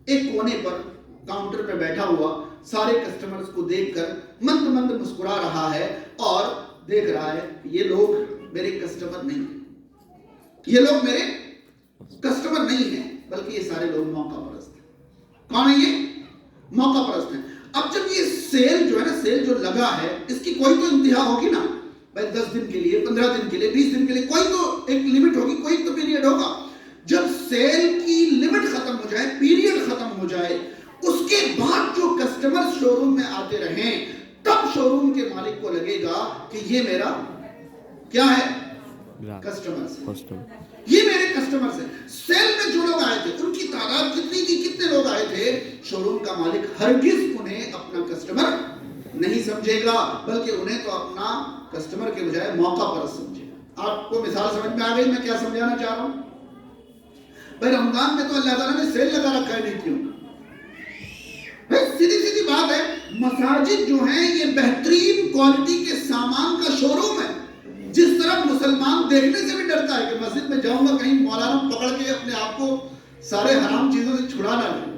ایک کونے پر کاؤنٹر پہ بیٹھا ہوا سارے کسٹمرز کو دیکھ کر مند مند مسکرا رہا ہے اور دیکھ رہا ہے یہ لوگ میرے کسٹمر نہیں ہیں، یہ لوگ میرے کسٹمر نہیں ہیں، بلکہ یہ سارے لوگ موقع پرست ہیں. کون ہے یہ؟ موقع پرست ہیں. اب جب یہ سیل جو ہے نا، سیل جو لگا ہے، اس کی کوئی تو انتہا ہوگی نا بھائی، 10 دن کے لیے، 15 دن کے لیے، 20 دن کے لیے، کوئی تو ایک لمٹ ہوگی، کوئی تو پیریڈ ہوگا. جب سیل کی لمٹ ختم ہو جائے، پیریڈ ختم ہو جائے، اس کے بعد جو کسٹمر شو روم میں آتے رہیں، تب شو روم کے مالک کو لگے گا کہ یہ میرا کیا ہے؟ کسٹمر. یہ میرے کسٹمر ہیں. سیل میں جو لوگ آئے تھے ان کی تعداد کتنی تھی، کتنے لوگ آئے تھے، شو روم کا مالک ہرگز انہیں اپنا کسٹمر نہیں سمجھے گا، بلکہ انہیں تو اپنا کسٹمر کے بجائے موقع پرست سمجھے گا. آپ کو مثال سمجھ میں آ گئی میں کیا سمجھانا چاہ رہا ہوں؟ بھائی رمضان میں تو اللہ تعالیٰ نے سیل لگا رکھا ہے نیکیوں کا. بھائی سیدھی بات ہے، مساجد جو ہیں یہ بہترین کوالٹی کے سامان کا شو روم ہے. جس طرح مسلمان دیکھنے سے بھی ڈرتا ہے کہ مسجد میں جاؤں گا کہیں مولانا پکڑ کے اپنے آپ کو سارے حرام چیزوں سے چھڑا نہ لے.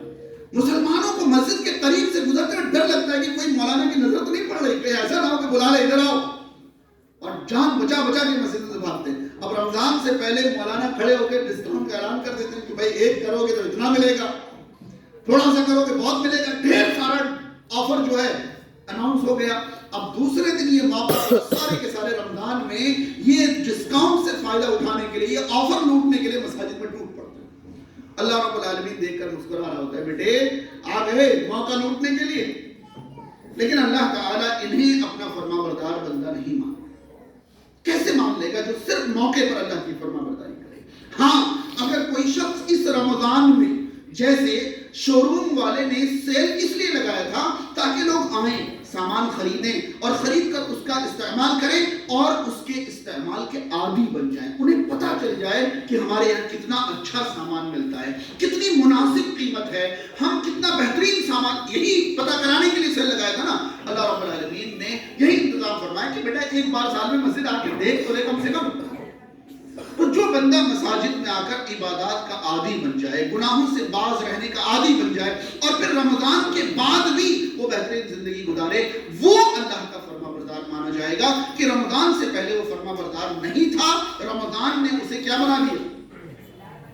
مسلمانوں کو مسجد کے قریب سے گزرتے ہوئے ڈر لگتا ہے کہ کوئی مولانا کی نظر تو نہیں پڑ رہی، کہ ایسا نہ ہو کہ بلا لے ادھر آؤ، اور جان بچا کے مسجد سے بھاگتے ہیں. اب رمضان سے پہلے مولانا کھڑے ہو کے ڈسکاؤنٹ کا اعلان کر دیتے ہیں کہ بھائی 1 کرو گے تو اتنا ملے گا، تھوڑا سا کرو گے بہت ملے گا، ڈھیر سارا آفر جو ہے اناؤنس ہو گیا. اب دوسرے دن یہ موقع سارے کے سارے رمضان میں یہ ڈسکاؤنٹ سے فائدہ اٹھانے کے لیے, یہ آفر لوٹنے کے لیے مساجد میں ٹوٹ پڑتے ہیں. اللہ رب العالمین دیکھ کر مسکرا رہا ہوتا ہے, بیٹے آ گئے موقع لوٹنے کے لیے. لیکن اللہ تعالیٰ انہیں اپنا فرما بردار بندہ نہیں مان. کیسے مان لے گا جو صرف موقع پر اللہ کی فرما برداری کرے؟ ہاں, اگر کوئی شخص اس رمضان میں, جیسے شو روم والے نے سیل اس لیے لگایا تھا تاکہ لوگ آئیں, سامان خریدیں اور خرید کر اس کا استعمال کریں اور اس کے استعمال کے عادی بن جائیں, انہیں پتہ چل جائے کہ ہمارے یہاں کتنا اچھا سامان ملتا ہے, کتنی مناسب قیمت ہے, ہم کتنا بہترین سامان, یہی پتہ کرانے کے لیے سیل لگایا تھا نا. اللہ رب العالمین نے یہی انتظام فرمایا کہ بیٹا ایک بار سال میں مسجد آ کے دیکھ تو لے کم سے کم. تو جو بندہ مساجد میں آ کر عبادات کا عادی بن جائے, گناہوں سے باز رہنے کا عادی بن جائے اور پھر رمضان کے بعد بھی وہ بہترین زندگی گزارے, وہ اللہ کا فرما بردار مانا جائے گا کہ رمضان سے پہلے وہ فرما بردار نہیں تھا, رمضان نے اسے کیا بنا دیا؟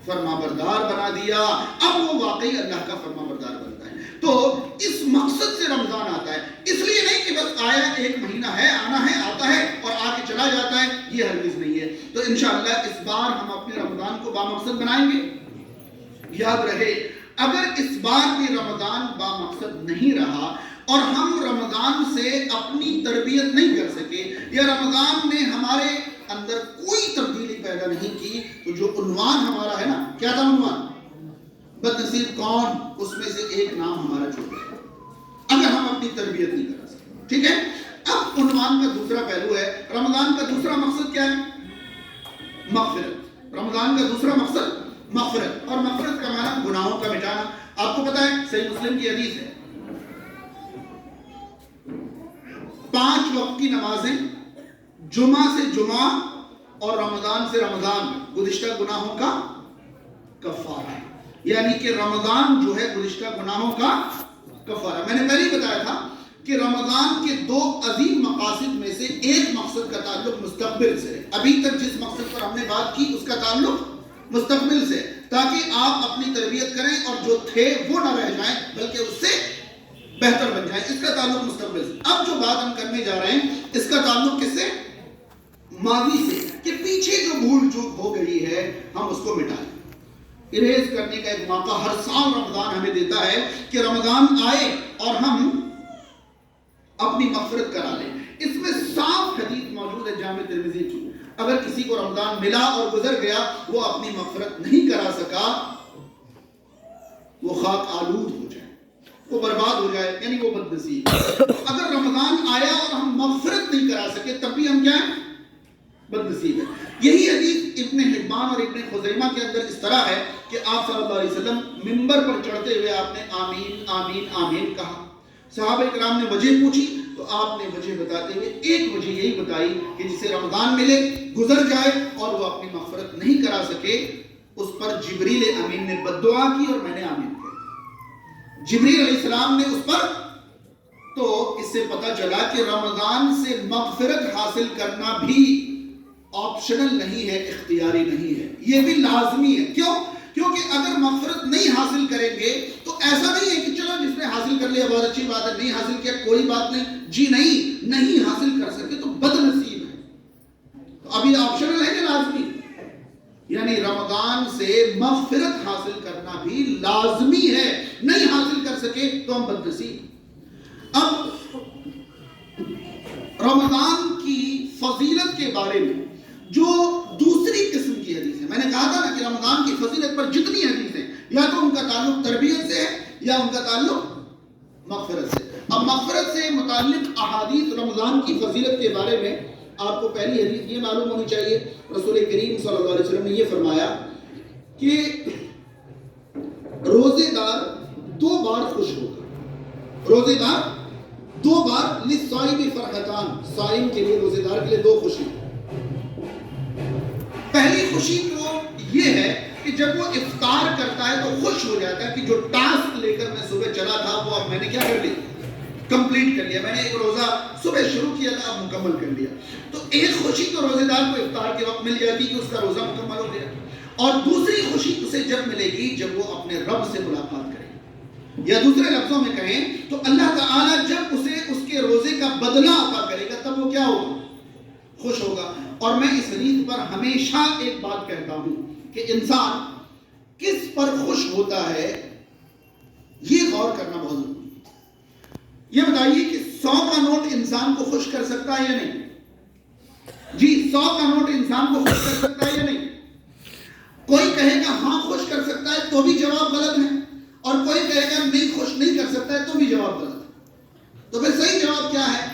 فرما بردار بنا دیا. اب وہ واقعی اللہ کا فرما بردار بنتا ہے. تو اس مقصد سے رمضان آتا ہے, اس لیے نہیں کہ بس آیا ایک مہینہ ہے, آنا ہے, آتا ہے اور آ کے چلا جاتا ہے, یہ ہرگز نہیں ہے. تو انشاءاللہ اس بار ہم اپنے رمضان کو بامقصد بنائیں گے. یاد رہے, اگر اس بار بھی رمضان بامقصد نہیں رہا اور ہم رمضان سے اپنی تربیت نہیں کر سکے یا رمضان نے ہمارے اندر کوئی تبدیلی پیدا نہیں کی, تو جو عنوان ہمارا ہے نا, کیا تھا عنوان؟ بد نصیب کون, اس میں سے ایک نام ہمارا چھوٹ گیا اگر ہم اپنی تربیت نہیں کر سکتے. ٹھیک ہے, اب عنوان کا دوسرا پہلو ہے, رمضان کا دوسرا مقصد کیا ہے؟ مغفرت. رمضان کا دوسرا مقصد مغفرت, اور مغفرت کا معنی گناہوں کا مٹانا. آپ کو پتا ہے صحیح مسلم کی حدیث ہے, 5 وقت کی نمازیں جمعہ سے جمعہ اور رمضان سے رمضان گزشتہ گناہوں کا کفارہ. یعنی کہ رمضان جو ہے گزشتہ گناہوں کا کفارہ. میں نے پہلے ہی بتایا تھا کہ رمضان کے 2 عظیم مقاصد میں سے ایک مقصد کا تعلق مستقبل سے ہے. ابھی تک جس مقصد پر ہم نے بات کی اس کا تعلق مستقبل سے, تاکہ آپ اپنی تربیت کریں اور جو تھے وہ نہ رہ جائیں بلکہ اس سے بہتر بن جائیں. اس کا تعلق مستقبل سے. اب جو بات ہم کرنے جا رہے ہیں اس کا تعلق کس سے؟ ماضی سے, کہ پیچھے جو بھول چوک ہو گئی ہے ہم اس کو مٹائیں. اریز کرنے کا ایک موقع ہر سال رمضان ہمیں دیتا ہے کہ رمضان آئے اور ہم اپنی مغفرت کرا لیں. اس میں صاف حدیث موجود ہے جامع ترمذی کی, اگر کسی کو رمضان ملا اور گزر گیا, وہ اپنی مغفرت نہیں کرا سکا, وہ خاک آلود ہو جائے, وہ برباد ہو جائے, یعنی وہ بد نصیب. اگر رمضان آیا اور ہم مغفرت نہیں کرا سکے تب بھی ہم کیا ہیں؟ بد نصیب ہے. یہی حدیث ابن حبان اور ابن خزیمہ کے اندر اس طرح ہے کہ آپ صلی اللہ علیہ وسلم منبر پر چڑھتے ہوئے آپ نے آمین آمین آمین کہا. صحابہ کرام نے وجہ پوچھی تو آپ نے وجہ بتاتے ہوئے ایک وجہ یہی بتائی کہ جسے رمضان ملے گزر جائے اور وہ اپنی مغفرت نہیں کرا سکے, اس پر جبریل امین نے بد دعا کی اور میں نے آمین کہا. جبریل علیہ السلام نے اس پر, تو اس سے پتہ چلا کہ رمضان سے مغفرت حاصل کرنا بھی آپشنل نہیں ہے, اختیاری نہیں ہے, یہ بھی لازمی ہے. کیوں؟ کیونکہ اگر مغفرت نہیں حاصل کریں گے تو ایسا نہیں ہے کہ چلو جس نے حاصل کر لیا بہت اچھی بات ہے, نہیں حاصل کیا کوئی بات نہیں, جی نہیں حاصل کر سکے تو بد نصیب ہے. تو ابھی آپشنل ہے کہ لازمی؟ یعنی رمضان سے مغفرت حاصل کرنا بھی لازمی ہے, نہیں حاصل کر سکے تو ہم بد نصیب. اب رمضان کی فضیلت کے بارے میں جو دوسری قسم کی حدیث ہے, میں نے کہا تھا نا کہ رمضان کی فضیلت پر جتنی حدیث ہیں یا تو ان کا تعلق تربیت سے ہے یا ان کا تعلق مغفرت سے. اب مغفرت سے متعلق احادیث رمضان کی فضیلت کے بارے میں آپ کو پہلی حدیث یہ معلوم ہونی چاہیے, رسول کریم صلی اللہ علیہ وسلم نے یہ فرمایا کہ روزے دار 2 بار خوش ہوگا. روزے دار 2 بار, للصائم فرحتان, صائم کے لیے روزے دار کے لیے 2 خوشی. پہلی خوشی تو یہ ہے کہ جب وہ افطار کرتا ہے تو خوش ہو جاتا ہے کہ جو ٹاسک لے کر میں صبح چلا تھا وہ اب میں نے کیا کر لیا, کمپلیٹ کر لیا. میں نے ایک روزہ صبح شروع کیا تھا اب مکمل کر لیا. تو ایک خوشی تو روزے دار کو افطار کے وقت مل جاتی کہ اس کا روزہ مکمل ہو گیا, اور دوسری خوشی اسے جب ملے گی جب وہ اپنے رب سے ملاقات کرے. یا دوسرے لفظوں میں کہیں تو اللہ تعالیٰ جب اسے اس کے روزے کا بدلہ عطا کرے گا تب وہ کیا ہوگا؟ خوش ہوگا. اور میں اس حدیث پر ہمیشہ ایک بات کہتا ہوں کہ انسان کس پر خوش ہوتا ہے یہ غور کرنا بہت ضروری ہے. یہ بتائیے کہ 100 کا نوٹ انسان کو خوش کر سکتا ہے یا نہیں؟ جی 100 کا نوٹ انسان کو خوش کر سکتا ہے یا نہیں؟ کوئی کہے گا ہاں خوش کر سکتا ہے تو بھی جواب غلط ہے، اور کوئی کہے گا نہیں خوش نہیں کر سکتا ہے تو بھی جواب غلط ہے. تو پھر صحیح جواب کیا ہے؟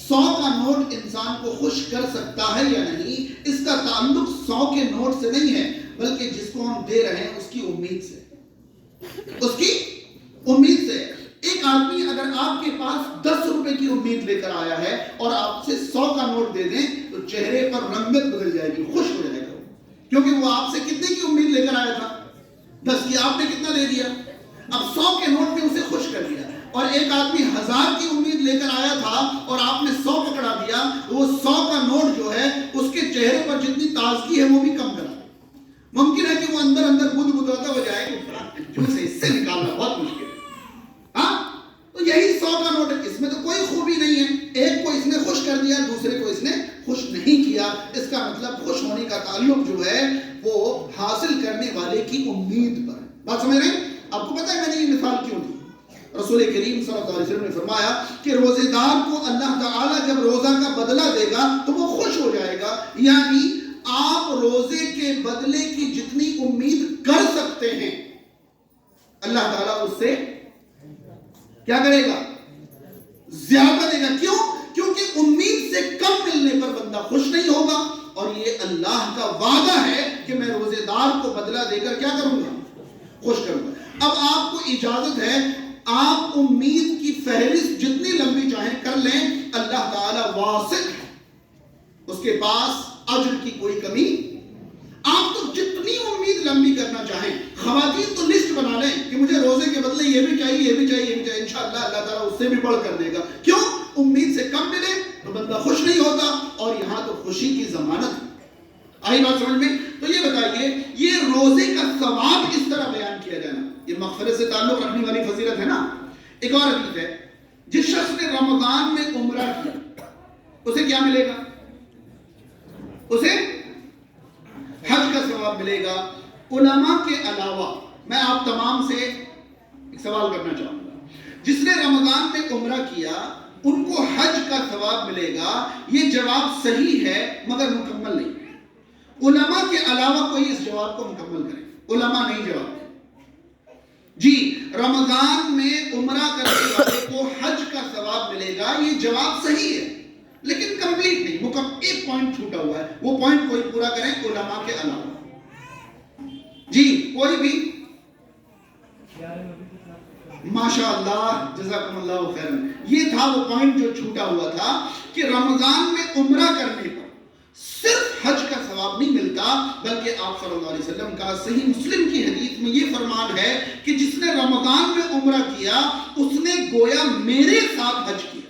100 کا نوٹ انسان کو خوش کر سکتا ہے یا نہیں، اس کا تعلق 100 کے نوٹ سے نہیں ہے، بلکہ جس کو ہم دے رہے ہیں اس کی امید سے. اس کی امید سے. ایک آدمی اگر آپ کے پاس 10 روپے کی امید لے کر آیا ہے اور آپ سے 100 کا نوٹ دے دیں تو چہرے پر رنگت بدل جائے گی، خوش ہو جائے گا، کیونکہ وہ آپ سے کتنے کی امید لے کر آیا تھا؟ 10 کی. آپ نے کتنا دے دیا؟ اب 100 کے نوٹ نے اسے خوش کر دیا. اور ایک آدمی 1000 کی امید لے کر آیا تھا اور آپ نے 100 پکڑا دیا، وہ 100 کا نوٹ جو ہے اس کے چہرے پر جتنی تازگی ہے وہ بھی کم کرا. ممکن ہے کہ وہ اندر اندر بدھ بدھاتا ہو جائے کہ اس سے نکالنا بہت مشکل ہے. ہاں تو یہی 100 کا نوٹ ہے. اس میں تو کوئی خوبی نہیں ہے. ایک کو اس نے خوش کر دیا، دوسرے کو اس نے خوش نہیں کیا. اس کا مطلب خوش ہونے کا تعلق جو ہے وہ حاصل کرنے والے کی امید پر. بات سمجھ رہے ہیں؟ آپ کو پتا ہے میں نے یہ مثال کیوں دی؟ رسول کریم صلی اللہ علیہ وسلم نے فرمایا کہ روزے دار کو اللہ تعالیٰ جب روزہ کا بدلہ دے گا تو وہ خوش ہو جائے گا. یعنی آپ روزے کے بدلے کی جتنی امید کر سکتے ہیں اللہ تعالیٰ اس سے کیا کرے گا؟ زیادہ دے گا. کیوں؟ کیونکہ امید سے کم ملنے پر بندہ خوش نہیں ہوگا. اور یہ اللہ کا وعدہ ہے کہ میں روزے دار کو بدلہ دے کر کیا کروں گا؟ خوش کروں گا. اب آپ کو اجازت ہے آپ امید کی فہرست جتنی لمبی چاہیں کر لیں. اللہ تعالیٰ واسع ہے، اس کے پاس اجر کی کوئی کمی. آپ تو جتنی امید لمبی کرنا چاہیں، خواتین تو لسٹ بنا لیں کہ مجھے روزے کے بدلے یہ بھی چاہیے، یہ بھی چاہیے، یہ بھی چاہیے. انشاءاللہ اللہ تعالیٰ اس سے بھی بڑھ کر دے گا. کیوں؟ امید سے کم ملے تو بندہ خوش نہیں ہوتا، اور یہاں تو خوشی کی ضمانت ہے. آئی بات سمجھ میں؟ تو یہ بتائیے یہ روزے کا ثواب اس طرح بیان کیا جانا یہ مغفرت سے تعلق رکھنے والی فضیلت ہے نا. ایک اور حدیث ہے، جس شخص نے رمضان میں عمرہ کیا اسے کیا ملے گا؟ اسے حج کا ثواب ملے گا. علماء کے علاوہ میں آپ تمام سے ایک سوال کرنا چاہوں گا. جس نے رمضان میں عمرہ کیا ان کو حج کا ثواب ملے گا. یہ جواب صحیح ہے مگر مکمل نہیں. علماء کے علاوہ کوئی اس جواب کو مکمل کرے. علماء نہیں جواب دیں. جی رمضان میں عمرہ کرنے والے کو حج کا ثواب ملے گا، یہ جواب صحیح ہے لیکن کمپلیٹ نہیں. ایک پوائنٹ چھوٹا ہوا ہے، وہ پوائنٹ کوئی پورا کریں علماء کے علاوہ. جی کوئی بھی؟ ماشاءاللہ جزاکم اللہ خیر. یہ تھا وہ پوائنٹ جو چھوٹا ہوا تھا کہ رمضان میں عمرہ کرنے پر صرف حج کا ثواب نہیں ملتا، بلکہ آپ صلی اللہ علیہ وسلم کا صحیح مسلم کی حدیث میں یہ فرمان ہے کہ جس نے رمضان میں عمرہ کیا اس نے گویا میرے ساتھ حج کیا،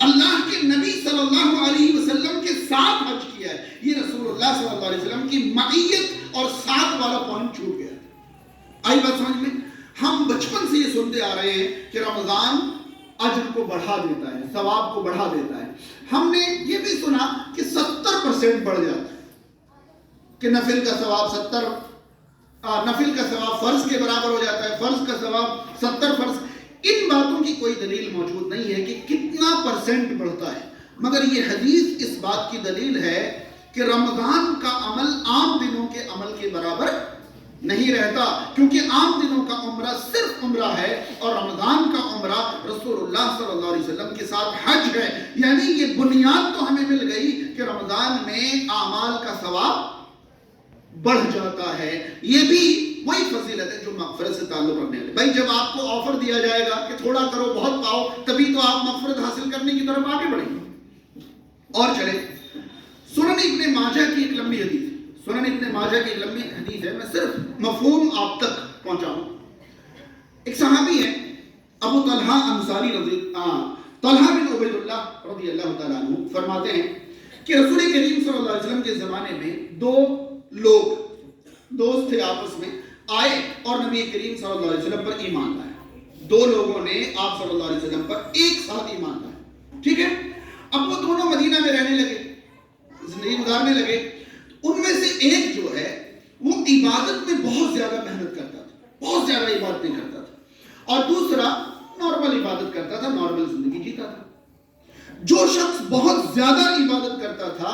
اللہ کے نبی صلی اللہ علیہ وسلم کے ساتھ حج کیا ہے. یہ رسول اللہ صلی اللہ علیہ وسلم کی معیت اور ساتھ والا پوائنٹ چھوٹ گیا. آئی بات سمجھ میں؟ ہم بچپن سے یہ سنتے آ رہے ہیں کہ رمضان اجر کو بڑھا دیتا ہے، ثواب کو بڑھا دیتا ہے. ہم نے یہ بھی سنا کہ 70% بڑھ جاتا ہے، کہ نفل کا ثواب نفل کا ثواب فرض کے برابر ہو جاتا ہے، فرض کا ثواب 70 فرض. ان باتوں کی کوئی دلیل موجود نہیں ہے کہ کتنا پرسنٹ بڑھتا ہے، مگر یہ حدیث اس بات کی دلیل ہے کہ رمضان کا عمل عام دنوں کے عمل کے برابر نہیں رہتا، کیونکہ عام دنوں کا عمرہ صرف عمرہ ہے اور رمضان کا عمرہ رسول اللہ صلی اللہ علیہ وسلم کے ساتھ حج ہے. یعنی یہ بنیاد تو ہمیں مل گئی کہ رمضان میں اعمال کا ثواب بڑھ جاتا ہے. یہ بھی وہی فضیلت ہے جو مغفرت سے تعلق رکھنے والی. بھائی جب آپ کو آفر دیا جائے گا کہ تھوڑا کرو بہت پاؤ، تبھی تو آپ مغفرت حاصل کرنے کی طرف آگے بڑھیں گے. اور چلیں سنن ابن ماجہ کی ایک لمبی حدیث، سنن ابن ماجہ کی ایک لمبی حدیث ہے، میں صرف مفہوم آپ تک پہنچاؤں. ایک صحابی ہے ابو طلحہ انصاری طلحہ بن عبید اللہ رضی اللہ تعالیٰ عنہ، فرماتے ہیں کہ رسول کریم صلی اللہ علیہ وسلم کے زمانے میں دو لوگ دوست تھے آپس میں. آئے اور نبی کریم صلی اللہ علیہ وسلم پر ایمان لائے. دو لوگوں نے آپ صلی اللہ علیہ وسلم پر ایک ساتھ ایمان لائے. ٹھیک ہے. اب وہ دونوں مدینہ میں رہنے لگے, زندگی گزارنے لگے. ان میں سے ایک جو ہے وہ عبادت میں بہت زیادہ محنت کرتا تھا, بہت زیادہ عبادتیں کرتا تھا, اور دوسرا نارمل عبادت کرتا تھا, نارمل زندگی جیتا تھا. جو شخص بہت زیادہ عبادت کرتا تھا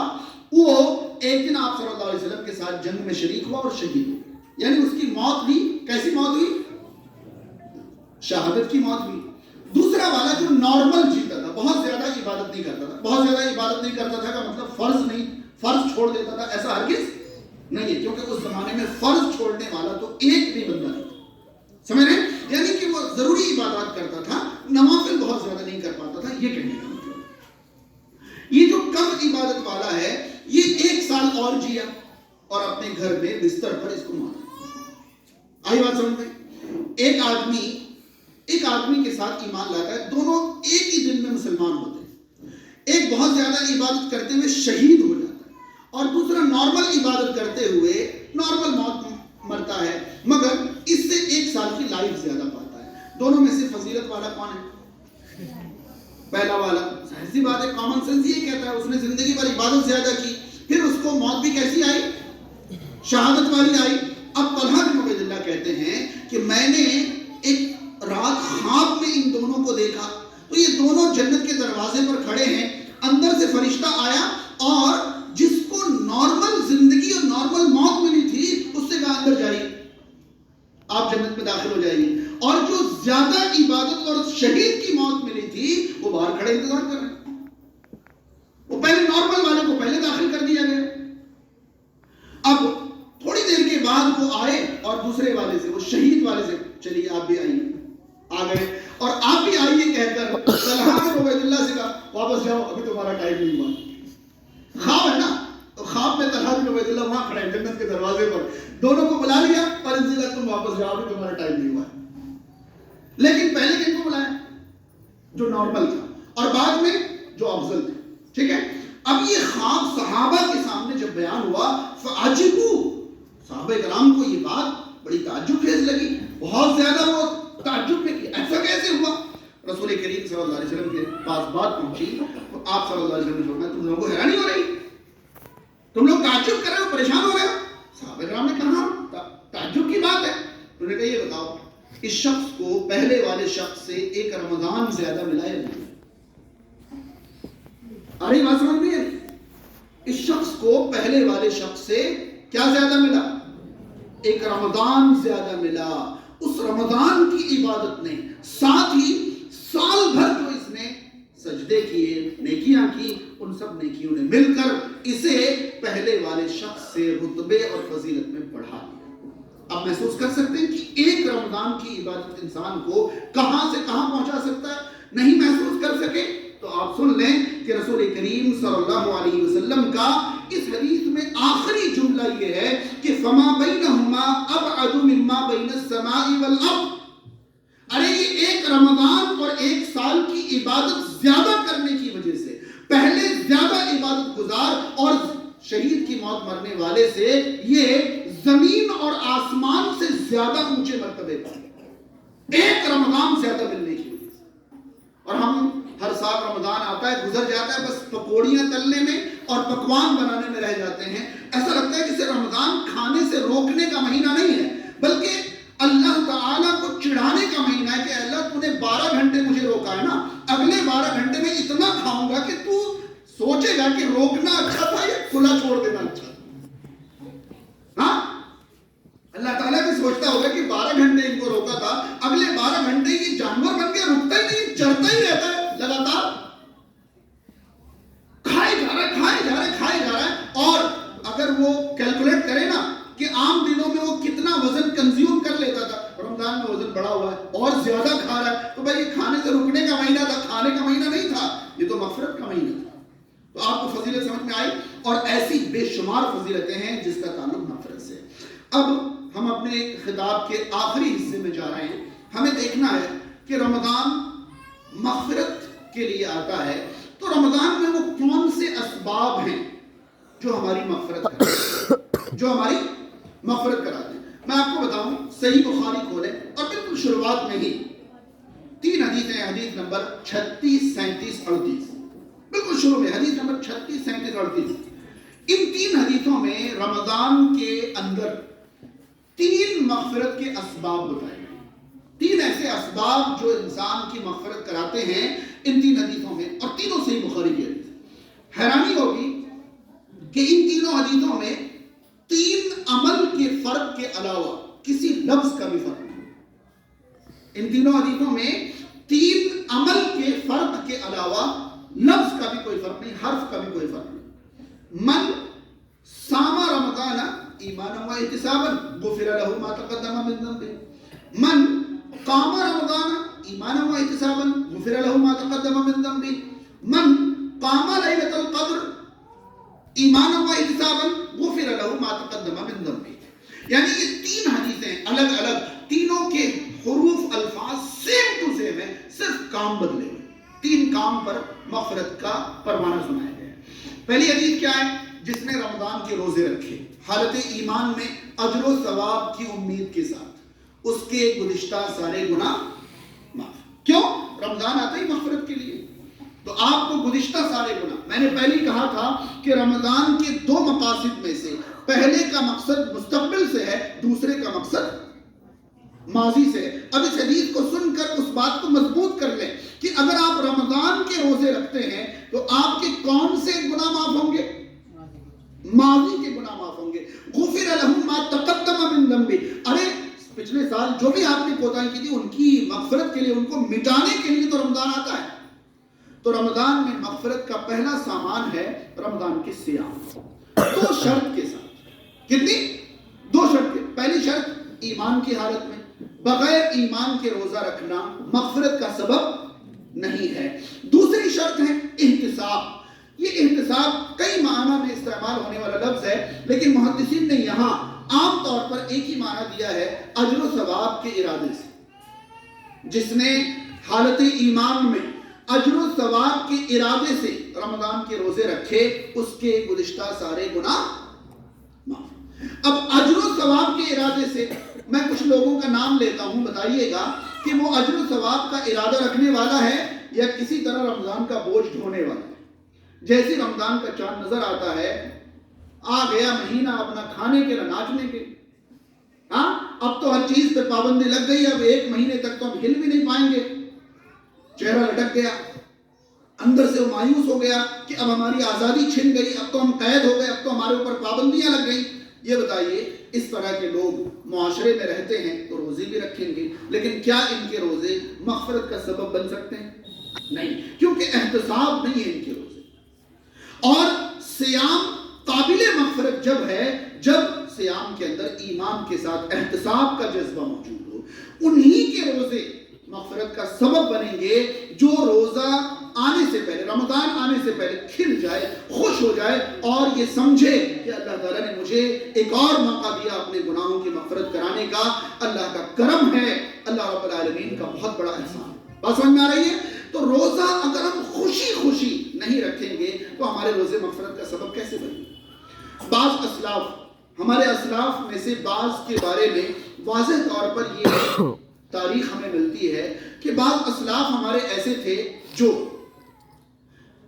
وہ ایک دن آپ صلی اللہ علیہ وسلم کے ساتھ جنگ میں شریک ہوا اور شہید ہو گیا. یعنی اس کی موت بھی کیسی موت ہوئی؟ شہادت کی موت ہوئی. دوسرا والا جو نارمل جیتا تھا, بہت زیادہ عبادت نہیں کرتا تھا. بہت زیادہ عبادت نہیں کرتا تھا کا مطلب فرض چھوڑ دیتا تھا, ایسا ہرگز نہیں ہے, کیونکہ اس زمانے میں فرض چھوڑنے والا تو ایک بھی بندہ نہیں تھا. سمجھ رہے ہیں؟ یعنی کہ وہ ضروری عبادات کرتا تھا, نوافل بہت زیادہ نہیں کر پاتا تھا. یہ کہنے کا مطلب یہ جو کم عبادت والا ہے یہ 1 سال اور جیا اور اپنے گھر میں بستر پر اس کو مارا. آئی بات سمجھ میں؟ ایک آدمی کے ساتھ ایمان لاتا ہے, دونوں ایک ہی دن میں مسلمان ہوتے ہیں. ایک بہت زیادہ عبادت کرتے ہوئے شہید ہو جاتا ہے اور دوسرا نارمل عبادت کرتے ہوئے نارمل موت مرتا ہے, مگر اس سے 1 سال کی لائف زیادہ پاتا ہے. دونوں میں سے فضیلت والا کون ہے؟ پہلا والا. ظاہر سی بات ہے, کامن سینس یہ کہتا ہے, اس نے زندگی بھر عبادت زیادہ کی, پھر اس کو موت بھی کیسی آئی؟ شہادت والی آئی. اب طلحہ بن عبید اللہ کہتے ہیں کہ میں نے ایک رات خواب میں ان دونوں کو دیکھا, تو یہ دونوں جنت کے دروازے پر کھڑے ہیں. اندر سے فرشتہ آیا اور جس کو نارمل زندگی اور نارمل موت ملی تھی اس سے کہا اندر جائیے, آپ جنت میں داخل ہو جائیے. اور جو زیادہ عبادت اور شہید کی موت ملی تھی وہ باہر کھڑے انتظار کر رہے ہیں. وہ پہلے نارمل والے کو پہلے داخل کر دیا گیا. اب تھوڑی دیر کے بعد وہ آئے اور دوسرے والے سے, وہ شہید والے سے, چلیے آپ بھی آئیے. آ گئے اور آپ بھی آئیے کہہ کر طلحہ بن عبید اللہ سے کہا واپس جاؤ, ابھی تمہارا ٹائم نہیں ہوا. خواب ہے نا, تو خواب میں طلحہ بن عبید اللہ وہاں کھڑے ہیں جنت کے دروازے پر, دونوں کو بلا لیا اور ان سے کہا تم واپس جاؤ, ابھی تمہارا ٹائم نہیں ہوا. لیکن پہلے کن کو بلایا؟ جو نارمل تھا, اور بعد میں جو افضل تھا. ٹھیک ہے. اب یہ خواب صحابہ کے سامنے جب بیان ہوا فعجبوا, صحابہ کرام کو یہ بات بڑی تعجب خیز لگی, بہت زیادہ وہ تعجب میں کہ ایسا کیسے ہوا. رسول کریم صلی اللہ علیہ وسلم کے پاس بات پہنچی تو آپ صلی اللہ علیہ وسلم نے فرمایا تم لوگوں کو حیرانی ہو رہی, تم لوگ تعجب کر رہے ہو, پریشان ہو رہے ہو. صحابہ کرام نے کہا تعجب کی بات ہے. انہوں نے کہا یہ بتاؤ اس شخص کو پہلے والے شخص سے 1 رمضان زیادہ ملا یا نہیں؟ ارے بات سمجھ میں, اس شخص کو پہلے والے شخص سے کیا زیادہ ملا؟ 1 رمضان زیادہ ملا. اس رمضان کی عبادت نے, ساتھ ہی سال بھر جو اس نے سجدے کیے, نیکیاں کی, ان سب نیکیوں نے مل کر اسے پہلے والے شخص سے رتبے اور فضیلت میں بڑھا دیا. اب محسوس کر سکتے ہیں کہ 1 رمضان کی عبادت انسان کو کہاں سے کہاں پہنچا سکتا ہے. نہیں محسوس کر سکے تو آپ سن لیں کہ رسول کریم صلی اللہ علیہ وسلم کا اس حدیث میں آخری جملہ یہ ہے کہ فما بینہما ابعد مما بین السماء والارض. ارے یہ 1 رمضان اور 1 سال کی عبادت زیادہ کرنے کی وجہ سے, پہلے زیادہ عبادت گزار اور شہید کی موت مرنے والے سے یہ زمین اور آسمان سے زیادہ اونچے مرتبے پر 1 رمضان زیادہ ملنے کی وجہ سے. اور ہم ہر سال رمضان آتا ہے, گزر جاتا ہے, بس پکوڑیاں تلنے میں اور پکوان بنانے میں رہ جاتے ہیں. ایسا لگتا ہے جسے رمضان کھانے سے روکنے کا مہینہ نہیں ہے, بلکہ اللہ تعالیٰ کو چڑھانے کا مہینہ ہے کہ اللہ تو نے 12 گھنٹے مجھے روکا ہے نا, اگلے 12 گھنٹے میں اتنا کھاؤں گا کہ تو سوچے گا کہ روکنا اچھا تھا یا کھلا چھوڑ دینا اچھا تھا. ہاں, اللہ تعالیٰ بھی سوچتا ہوگا کہ 12 گھنٹے ان کو روکا تھا, اگلے 12 گھنٹے یہ جانور بن کے رکتا ہی نہیں, چڑھتا ہی رہتا ہے لگاتار, کھائے جا رہا ہے. اور اگر وہ کیلکولیٹ کرے نا کہ عام دنوں میں وہ کتنا وزن کنزیوم کر لیتا تھا, رمضان میں وزن بڑا ہوا ہے اور زیادہ کھا رہا ہے, تو بھائی یہ کھانے سے رکنے کا مہینہ تھا, کھانے کا مہینہ نہیں تھا, یہ تو مغفرت کا مہینہ تھا. تو آپ کو فضیلت سمجھ میں آئی, اور ایسی بے شمار فضیلتیں ہیں جس کا تعلق مغفرت سے. اب ہم اپنے خطاب کے آخری حصے میں جا رہے ہیں. ہمیں دیکھنا ہے کہ رمضان مغفرت کے لیے آتا ہے, تو رمضان میں وہ کون سے اسباب ہیں جو ہماری مغفرت کراتے ہیں, جو ہماری مغفرت کراتے ہیں. میں آپ کو بتاؤں, صحیح بخاری کھولیں اور بالکل شروعات میں ہی 3 حدیثیں، حدیث نمبر 36، 37، 38، بالکل شروع میں حدیث نمبر 36، 37، 38۔ ان 3 حدیثوں میں رمضان کے اندر 3 مغفرت کے اسباب بتائے گئے، 3 ایسے اسباب جو انسان کی مغفرت کراتے ہیں ان 3 حدیثوں میں، اور تینوں صحیح بخاری کی حدیث۔ حیرانی ہوگی کہ ان تینوں حدیثوں میں 3 عمل کے فرق کے علاوہ کسی لفظ کا بھی فرق نہیں۔ ان تینوں حدیثوں میں 3 عمل کے فرق کے علاوہ لفظ کا بھی کوئی فرق نہیں، حرف کا بھی کوئی فرق نہیں۔ من صام رمضان ایمانا و احتسابا غفر له ما تقدم من ذنبه، من قام رمضان ایمانا و احتسابا غفر له ما تقدم من ذنبه، من قام ليلة القدر ایمانا و احتسابا غفر له ما تقدم من ذنبه۔ یعنی یہ 3 حدیثیں الگ الگ، تینوں کے حروف الفاظ سیم ٹو سیم ہیں، صرف کام بدلے ہوئے، 3 کام پر مغفرت کا پروانہ سنایا گیا ہے۔ پہلی حدیث کیا ہے؟ جس نے رمضان کے روزے رکھے حالت ایمان میں اجر و ثواب کی امید کے ساتھ، اس کے گزشتہ سارے گناہ معاف۔ کیوں؟ رمضان آتا ہی مغفرت کے لیے، تو آپ کو گزشتہ سارے گناہ، میں نے پہلے کہا تھا کہ رمضان کے 2 مقاصد میں سے پہلے کا مقصد مستقبل سے ہے، دوسرے کا مقصد ماضی سے ہے۔ اب اس حدیث کو سن کر اس بات کو مضبوط کر لیں کہ اگر آپ رمضان کے روزے رکھتے ہیں تو آپ کے کون سے گناہ معاف ہوں گے؟ ماضی کے گناہ معاف ہوں گے۔ غفر لہم ما تقدم من ذنبہ، ارے پچھلے سال جو بھی آپ نے کوتاہی کی تھی ان کی مغفرت کے لیے، ان کو مٹانے کے لیے تو رمضان آتا ہے۔ تو رمضان میں مغفرت کا پہلا سامان ہے رمضان کے سیام، 2 شرط کے ساتھ۔ کتنی؟ 2 شرط کے۔ پہلی شرط ایمان کی حالت میں، بغیر ایمان کے روزہ رکھنا مغفرت کا سبب نہیں ہے۔ دوسری شرط ہے احتساب۔ یہ احتساب کئی معنی میں استعمال ہونے والا لفظ ہے، لیکن محدثین نے یہاں عام طور پر ایک ہی معنی دیا ہے، اجر و ثواب کے ارادے سے۔ جس نے حالت ایمان میں اجر و ثواب کے ارادے سے رمضان کے روزے رکھے، اس کے گزشتہ سارے گناہ معاف۔ اب اجر و ثواب کے ارادے سے میں کچھ لوگوں کا نام لیتا ہوں، بتائیے گا کہ وہ اجر و ثواب کا ارادہ رکھنے والا ہے یا کسی طرح رمضان کا بوجھ ڈھونے والا ہے۔ جیسے رمضان کا چاند نظر آتا ہے، آ گیا مہینہ اپنا کھانے کے نہ ناچنے کے، ہاں اب تو ہر چیز پہ پابندی لگ گئی، اب 1 مہینے تک تو ہم ہل بھی نہیں پائیں گے، چہرہ لٹک گیا، اندر سے وہ مایوس ہو گیا کہ اب ہماری آزادی چھن گئی، اب تو ہم قید ہو گئے، اب تو ہمارے اوپر پابندیاں لگ گئی۔ یہ بتائیے اس طرح کے لوگ معاشرے میں رہتے ہیں تو روزے بھی رکھیں گے، لیکن کیا ان کے روزے مغفرت کا سبب بن سکتے ہیں؟ نہیں، کیونکہ احتساب نہیں ہے ان کے روزے۔ اور سیام قابل مغفرت جب ہے جب سیام کے اندر ایمان کے ساتھ احتساب کا جذبہ موجود ہو، انہی کے روزے مغفرت کا سبب بنیں گے جو روزہ آنے سے پہلے، رمضان آنے سے پہلے کھل جائے، خوش ہو جائے اور یہ سمجھے کہ اللہ تعالیٰ نے مجھے ایک اور موقع دیا اپنے گناہوں کی مغفرت کرانے کا، اللہ کا کرم ہے، اللہ رب العالمین کا بہت بڑا احسان۔ بات سمجھ میں آ رہی ہے؟ تو روزہ اگر ہم خوشی خوشی نہیں رکھیں گے تو ہمارے روزے مغفرت کا سبب کیسے بنے گے؟ بعض اسلاف، ہمارے اسلاف میں سے بعض کے بارے میں واضح طور پر یہ تاریخ ہمیں ملتی ہے کہ بعض اسلاف ہمارے ایسے تھے جو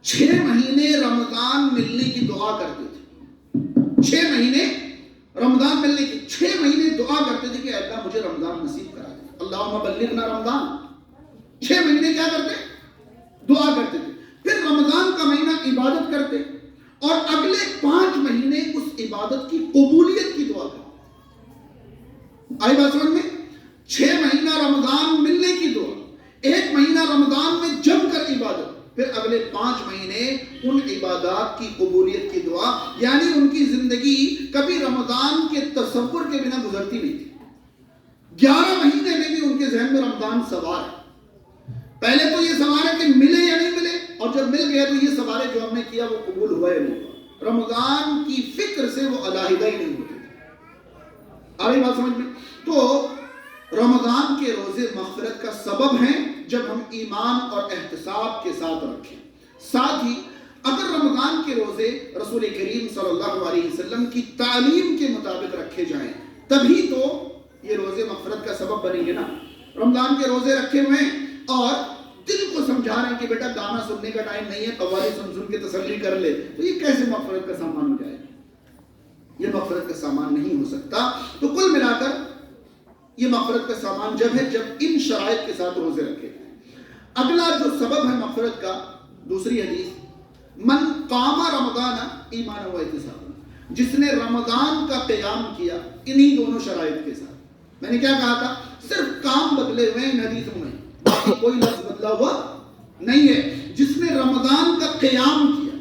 6 مہینے رمضان ملنے کی دعا کرتے تھے۔ 6 مہینے رمضان ملنے کی، 6 مہینے دعا کرتے تھے کہ اے اللہ مجھے رمضان نصیب کرا دے، اللہم بلغنا رمضان۔ 6 مہینے کیا کرتے؟ دعا کرتے تھے۔ پھر رمضان کا مہینہ عبادت کرتے اور اگلے 5 مہینے اس عبادت کی قبولیت کی دعا کرتے۔ آئی بات سمجھ میں؟ 6 مہینہ رمضان ملنے کی دعا، 1 مہینہ رمضان میں جم کر عبادت، پھر اگلے 5 مہینے ان عبادات کی قبولیت کی دعا، یعنی ان کی زندگی کبھی رمضان کے تصور کے بنا گزرتی نہیں تھی۔ 11 مہینے میں بھی ان کے ذہن میں رمضان سوار ہے۔ پہلے تو یہ سوال ہے کہ ملے یا نہیں ملے، اور جب مل گیا تو یہ سوال ہے جو ہم نے کیا وہ قبول ہوا یا نہیں ہوا۔ رمضان کی فکر سے وہ علیحدہ ہی نہیں ہوتے تھے۔ آ رہی بات سمجھ میں؟ تو رمضان کے روزے مغفرت کا سبب ہیں جب ہم ایمان اور احتساب کے ساتھ رکھیں۔ ساتھ ہی اگر رمضان کے روزے رسول کریم صلی اللہ علیہ وسلم کی تعلیم کے مطابق رکھے جائیں تبھی تو یہ روزے مغفرت کا سبب بنیں گے نا. رمضان کے روزے رکھے ہوئے ہیں اور دل کو سمجھا رہے ہیں کہ بیٹا گانا سننے کا ٹائم نہیں ہے, قوالی سن کے تسلی کر لے, تو یہ کیسے مغفرت کا سامان ہو جائے گا؟ یہ مغفرت کا سامان نہیں ہو سکتا. تو کل ملا کر یہ مغفرت کا سامان جب ہے جب ان شرائط کے ساتھ روزے رکھے. اگلا جو سبب ہے مغفرت کا, دوسری حدیث, من قام رمضان ایمان و احتسابا, جس نے رمضان کا قیام کیا انہی دونوں شرائط کے ساتھ. میں نے کیا کہا تھا؟ صرف کام بدلے ہوئے ان حدیثوں میں, باقی کوئی لفظ بدلا ہوا نہیں ہے. جس نے رمضان کا قیام کیا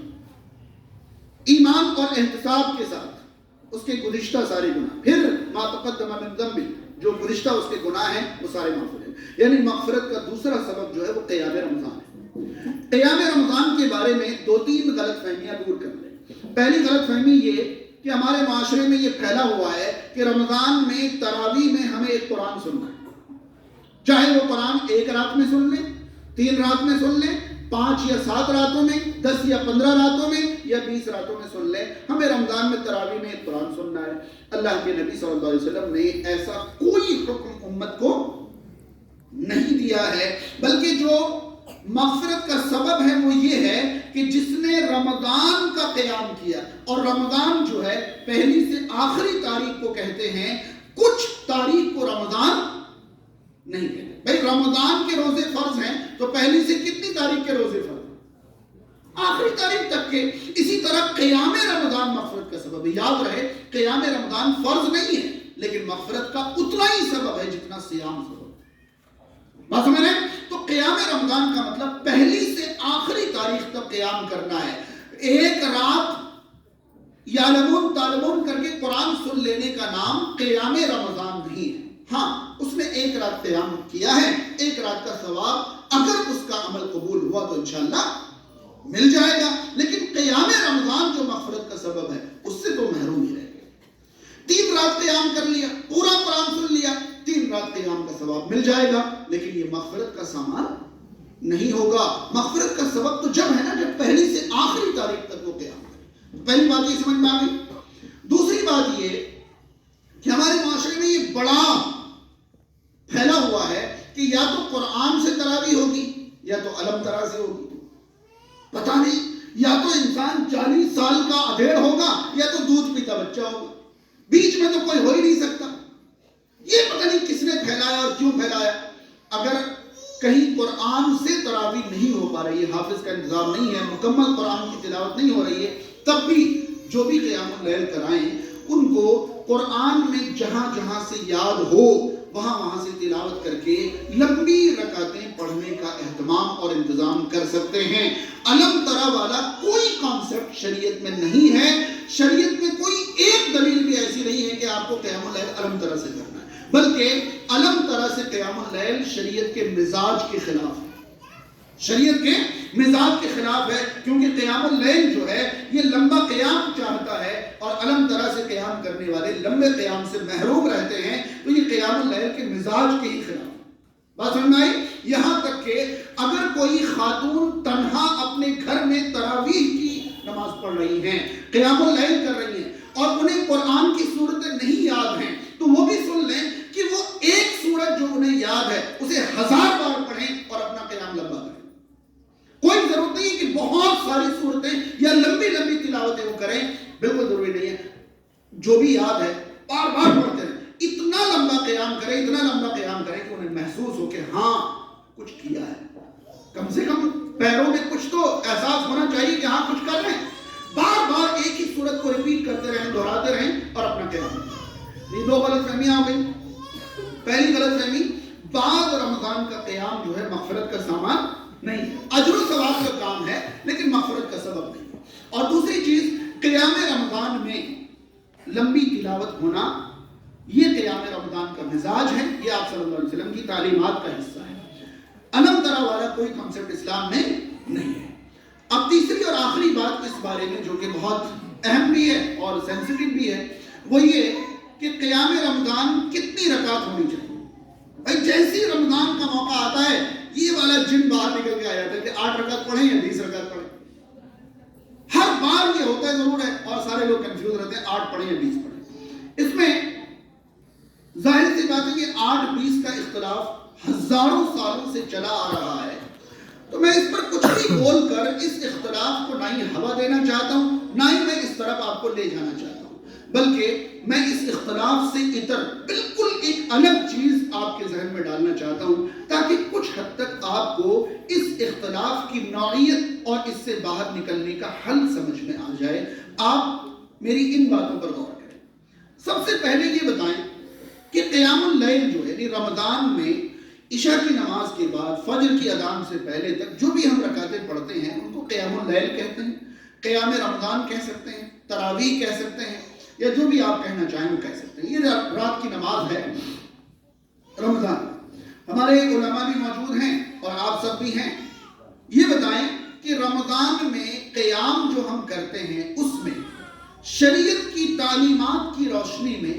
ایمان اور احتساب کے ساتھ, اس کے گزشتہ سارے گناہ, پھر ما تقدم من ذنب, جو گزشتہ اس کے گناہ ہیں وہ سارے معاف ہو جائیں. یعنی مغفرت کا دوسرا سبب جو ہے وہ قیام رمضان ہے. قیام رمضان کے بارے میں 2-3 غلط فہمیاں دور کر لیں. پہلی غلط فہمی یہ کہ ہمارے معاشرے میں یہ پھیلا ہوا ہے کہ رمضان میں تراویح میں ہمیں ایک قرآن سننا ہے, چاہے وہ قرآن 1 رات میں سن لیں, 3 رات میں سن لیں, 5 یا 7 راتوں میں, 10 یا 15 راتوں میں یا 20 راتوں میں سن لیں, ہمیں رمضان میں تراویح میں ایک قرآن سننا ہے. اللہ کے نبی صلی اللہ علیہ وسلم نے ایسا کوئی حکم امت کو نہیں دیا ہے. بلکہ جو مغفرت کا سبب ہے وہ یہ ہے کہ جس نے رمضان کا قیام کیا, اور رمضان جو ہے پہلی سے آخری تاریخ کو کہتے ہیں, کچھ تاریخ کو رمضان نہیں کہتے. بھائی رمضان کے روزے فرض ہیں تو پہلی سے کتنی تاریخ کے روزے فرض ہیں؟ آخری تاریخ تک کے. اسی طرح قیام رمضان مغفرت کا سبب ہے. یاد رہے قیام رمضان فرض نہیں ہے, لیکن مغفرت کا اتنا ہی سبب ہے جتنا صیام سبب. بات سمجھ رہے ہیں؟ تو قیام رمضان کا مطلب پہلی سے آخری تاریخ تک قیام کرنا ہے. ایک رات یعلمون تعلمون کر کے قرآن سن لینے کا نام قیام رمضان نہیں ہے. ہاں اس نے 1 رات قیام کیا ہے, 1 رات کا ثواب اگر اس کا عمل قبول ہوا تو انشاءاللہ مل جائے گا. لیکن قیام رمضان جو مغفرت کا سبب ہے اس سے تو محروم ہی رہ گئے. 3 رات قیام کر لیا, پورا قرآن سن لیا, 3 رات قیام کا ثواب مل جائے گا, لیکن یہ مغفرت کا سامان نہیں ہوگا. مغفرت کا سبب تو جب ہے نا جب پہلی سے آخری تاریخ تک وہ قیام کرے. پہلی بات یہ سمجھ میں آ گئی. دوسری بات یہ کہ ہمارے معاشرے میں یہ بڑا پھیلا ہوا ہے کہ یا تو قرآن سے تراویح ہوگی یا تو علم ترا سے ہوگی. پتہ نہیں, یا تو انسان 40 سال کا ادھیڑ ہوگا یا تو دودھ پیتا بچہ ہوگا, بیچ میں تو کوئی ہو ہی نہیں سکتا. یہ پتہ نہیں کس نے پھیلایا اور کیوں پھیلایا. اگر کہیں قرآن سے تراویح نہیں ہو پا رہی ہے, حافظ کا انتظام نہیں ہے, مکمل قرآن کی تلاوت نہیں ہو رہی ہے, تب بھی جو بھی قیام اللیل کرائیں ان کو قرآن میں جہاں جہاں سے یاد ہو وہاں سے تلاوت کر کے لمبی رکعتیں پڑھنے کا اہتمام اور انتظام کر سکتے ہیں. علم ترا والا کوئی کانسیپٹ شریعت میں نہیں ہے. شریعت میں کوئی ایک دلیل بھی ایسی نہیں ہے کہ آپ کو قیام اللیل علم ترا سے کرنا ہے, بلکہ علم ترا سے قیام اللیل شریعت کے مزاج کے خلاف ہے. شریعت کے مزاج کے خلاف ہے, کیونکہ قیام اللیل جو ہے یہ لمبا قیام چاہتا ہے اور علم ترا سے قیام کرنے والے لمبے قیام سے محروم رہتے ہیں. تو یہ قیام اللیل کے مزاج کے ہی خلاف. بات سمجھ میں آئی؟ یہاں تک کہ اگر کوئی خاتون تنہا اپنے گھر میں تراویح کی نماز پڑھ رہی ہیں, قیام اللیل کر رہی ہیں, اور انہیں قرآن کی صورتیں نہیں یاد ہیں, تو وہ بھی سن لیں کہ وہ ایک سورت جو انہیں یاد ہے اسے 1000 بار پڑھیں اور اپنا قیام لمبا کریں. کوئی ضرورت نہیں ہے کہ بہت ساری صورتیں یا لمبی لمبی تلاوتیں وہ کریں, بالکل ضروری نہیں ہے. جو بھی یاد ہے بار بار پڑھتے ہیں, اتنا لمبا قیام کریں, اتنا لمبا قیام کریں کہ انہیں محسوس ہو کہ ہاں کچھ کیا ہے. کم سے کم پیروں میں کچھ تو احساس ہونا چاہیے کہ ہاں کچھ کر رہے ہیں. بار بار ایک ہی صورت کو ریپیٹ کرتے رہیں, دہراتے رہیں اور اپنا قیام کریں. یہ 2 غلط فہمیاں آ گئی. پہلی غلط فہمی, بعد رمضان کا قیام جو ہے مغفرت کا سامان نہیں ہے, اجر و ثواب کا کام ہے لیکن مغفرت کا سبب نہیں. اور دوسری چیز, قیام رمضان میں لمبی تلاوت ہونا یہ قیام رمضان کا مزاج ہے, یہ آپ صلی اللہ علیہ وسلم کی تعلیمات کا حصہ ہے. علم ترا والا کوئی کنسپٹ اسلام میں نہیں ہے. اب تیسری اور آخری بات اس بارے میں جو کہ بہت اہم بھی ہے اور سینسٹیو بھی ہے, وہ یہ کہ قیام رمضان کتنی رکعت ہونی چاہیے. بھائی جیسی رمضان کا موقع آتا ہے یہ والا جن باہر نکل کے آ جاتا ہے کہ 8 رکعت پڑھیں یا 20 رکعت پڑھیں. ہر بار یہ ہوتا ہے ضرور ہے, اور سارے لوگ کنفیوز رہتے ہیں 8 پڑھیں یا 20 پڑھیں. اس میں ظاہر سی بات ہے کہ 8-20 کا اختلاف ہزاروں سالوں سے چلا آ رہا ہے، تو میں اس پر کچھ بھی بول کر اس اختلاف کو نہ ہی ہوا دینا چاہتا ہوں، نہ ہی میں اس طرف آپ کو لے جانا چاہتا ہوں، بلکہ میں اس اختلاف سے اتر بالکل ایک الگ چیز آپ کے ذہن میں ڈالنا چاہتا ہوں، تاکہ کچھ حد تک آپ کو اس اختلاف کی نوعیت اور اس سے باہر نکلنے کا حل سمجھ میں آ جائے۔ آپ میری ان باتوں پر غور کریں۔ سب سے پہلے یہ بتائیں کہ قیام اللیل جو ہے، یعنی رمضان میں عشاء کی نماز کے بعد فجر کی اذان سے پہلے تک جو بھی ہم رکعتیں پڑھتے ہیں ان کو قیام اللیل کہتے ہیں، قیام رمضان کہہ سکتے ہیں، تراویح کہہ سکتے ہیں، یا جو بھی آپ کہنا چاہیں وہ کہہ سکتے ہیں۔ یہ رات کی نماز ہے رمضان۔ ہمارے علماء بھی موجود ہیں اور آپ سب بھی ہیں۔ یہ بتائیں کہ رمضان میں قیام جو ہم کرتے ہیں اس میں شریعت کی تعلیمات کی روشنی میں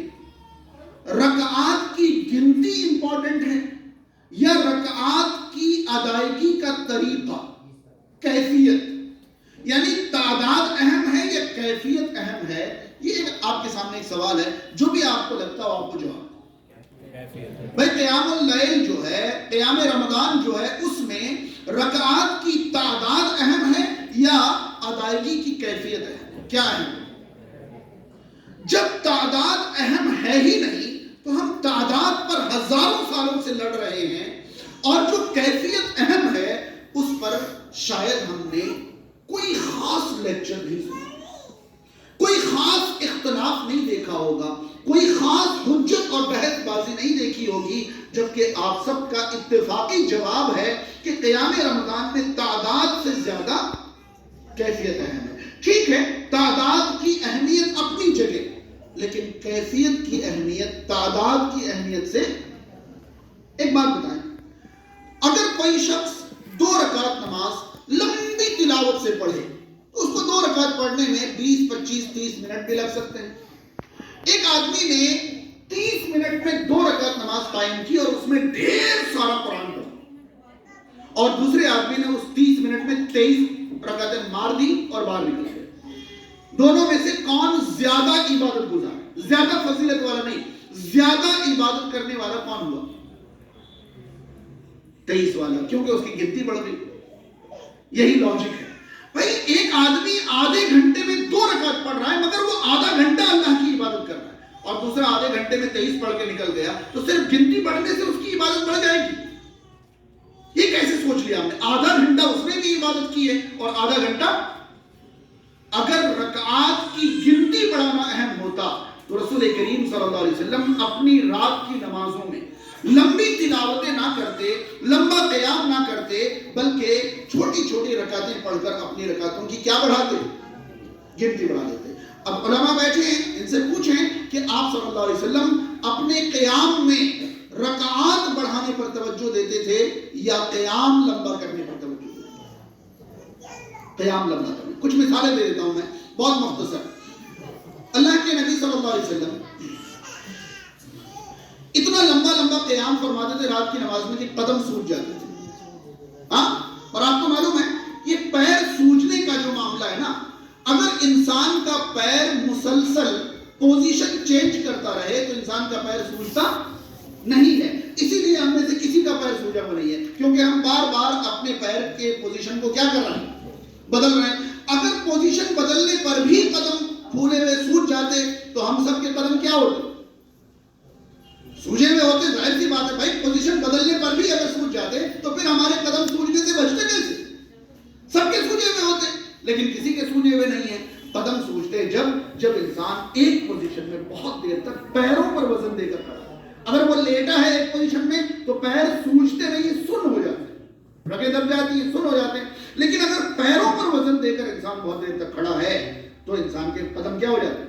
رکعات کی گنتی امپورٹنٹ ہے یا رکعات کی ادائیگی کا طریقہ، کیفیت، یعنی تعداد اہم ہے یا کیفیت اہم ہے؟ یہ آپ کے سامنے ایک سوال ہے، جو بھی آپ کو لگتا ہو آپ کو جواب۔ بھائی قیام اللیل جو ہے، قیام رمضان جو ہے، اس میں رکعات کی تعداد اہم ہے یا ادائیگی کی کیفیت ہے؟ کیا اہم ہے؟ جب تعداد اہم ہے ہی نہیں تو ہم تعداد پر ہزاروں سالوں سے لڑ رہے ہیں، اور جو کیفیت اہم ہے اس پر شاید ہم نے کوئی خاص لیکچر نہیں سنا، کوئی خاص اختلاف نہیں دیکھا ہوگا، کوئی خاص حجت اور بحث بازی نہیں دیکھی ہوگی، جبکہ آپ سب کا اتفاقی جواب ہے کہ قیام رمضان میں تعداد سے زیادہ کیفیت اہم ہے۔ ٹھیک ہے، تعداد کی اہمیت اپنی جگہ، لیکن کیفیت کی اہمیت تعداد کی اہمیت سے۔ ایک بات بتائیں، اگر کوئی شخص 2 رکعت نماز لمبی تلاوت سے پڑھے تو اس کو 2 رکعت پڑھنے میں 20، 25، 30 منٹ بھی لگ سکتے ہیں۔ ایک آدمی نے 30 منٹ میں 2 رکعت نماز قائم کی اور اس میں ڈھیر سارا قرآن پڑھا، اور دوسرے آدمی نے اس 30 منٹ میں 23 رکعتیں مار دی اور باہر نکل گئے۔ دونوں میں سے کون زیادہ عبادت گزار، زیادہ فضیلت والا نہیں، زیادہ عبادت کرنے والا کون ہوا؟ 23 والا، کیونکہ اس کی گنتی بڑھ گئی۔ یہی لاجک ہے۔ بھائی ایک آدمی آدھے گھنٹے میں 2 رکعت پڑھ رہا ہے، مگر وہ آدھا گھنٹہ اللہ کی عبادت کر رہا ہے، اور دوسرا آدھے گھنٹے میں 23 پڑھ کے نکل گیا، تو صرف گنتی بڑھنے سے اس کی عبادت بڑھ جائے گی؟ یہ کیسے سوچ لیا ہم نے؟ آدھا گھنٹہ اس نے بھی عبادت کی ہے اور آدھا گھنٹہ۔ اگر رکعات کی گنتی بڑھانا اہم ہوتا تو رسول کریم صلی اللہ علیہ وسلم اپنی رات کی نمازوں میں لمبی تلاوتیں نہ کرتے، لمبا قیام نہ کرتے، بلکہ چھوٹی چھوٹی رکعتیں پڑھ کر اپنی رکعتوں کی کیا بڑھاتے؟ گنتی بڑھا دیتے۔ اب علماء بیٹھے ہیں، ان سے پوچھیں کہ آپ صلی اللہ علیہ وسلم اپنے قیام میں رکعات بڑھانے پر توجہ دیتے تھے یا قیام لمبا کرنے پر توجہ دیتے تھے؟ قیام لمبا کرنے۔ کچھ مثالیں دے دیتا ہوں میں، بہت مختصر۔ اللہ کے نبی صلی اللہ علیہ وسلم اتنا لمبا لمبا قیام فرماتے تھے رات کی نماز میں کہ قدم سوج جاتے تھے۔ ہاں، اور آپ کو معلوم ہے یہ پیر سوجنے کا جو معاملہ ہے نا، اگر انسان کا پیر مسلسل پوزیشن چینج کرتا رہے تو انسان کا پیر سوجتا نہیں ہے۔ اسی لیے ہم میں سے کسی کا پیر سوجا ہوا نہیں ہے، کیونکہ ہم بار بار اپنے پیر کے پوزیشن کو کیا کر رہے ہیں؟ بدل رہے ہیں۔ اگر پوزیشن بدلنے پر بھی قدم پھولے ہوئے سوج جاتے تو ہم سب کے قدم کیا ہوتے؟ سوجے ہوئے ہوتے۔ ظاہر سی بات ہے بھائی، پوزیشن بدلنے پر بھی اگر سوج جاتے تو پھر ہمارے قدم سوجنے سے بچتے کیسے؟ سب کے سوجے ہوئے ہوتے، لیکن کسی کے سوجے ہوئے نہیں ہیں۔ قدم سوجتے جب انسان ایک پوزیشن میں بہت دیر تک پیروں پر وزن دے کر کھڑا ہے۔ اگر وہ لیٹا ہے ایک پوزیشن میں تو پیر سوجتے نہیں، سن ہو جاتے ہیں، رگیں دب جاتی ہیں، سن ہو جاتے ہیں۔ لیکن اگر پیروں پر وزن دے کر انسان بہت دیر تک کھڑا ہے تو انسان کے قدم کیا ہو جاتے ہیں؟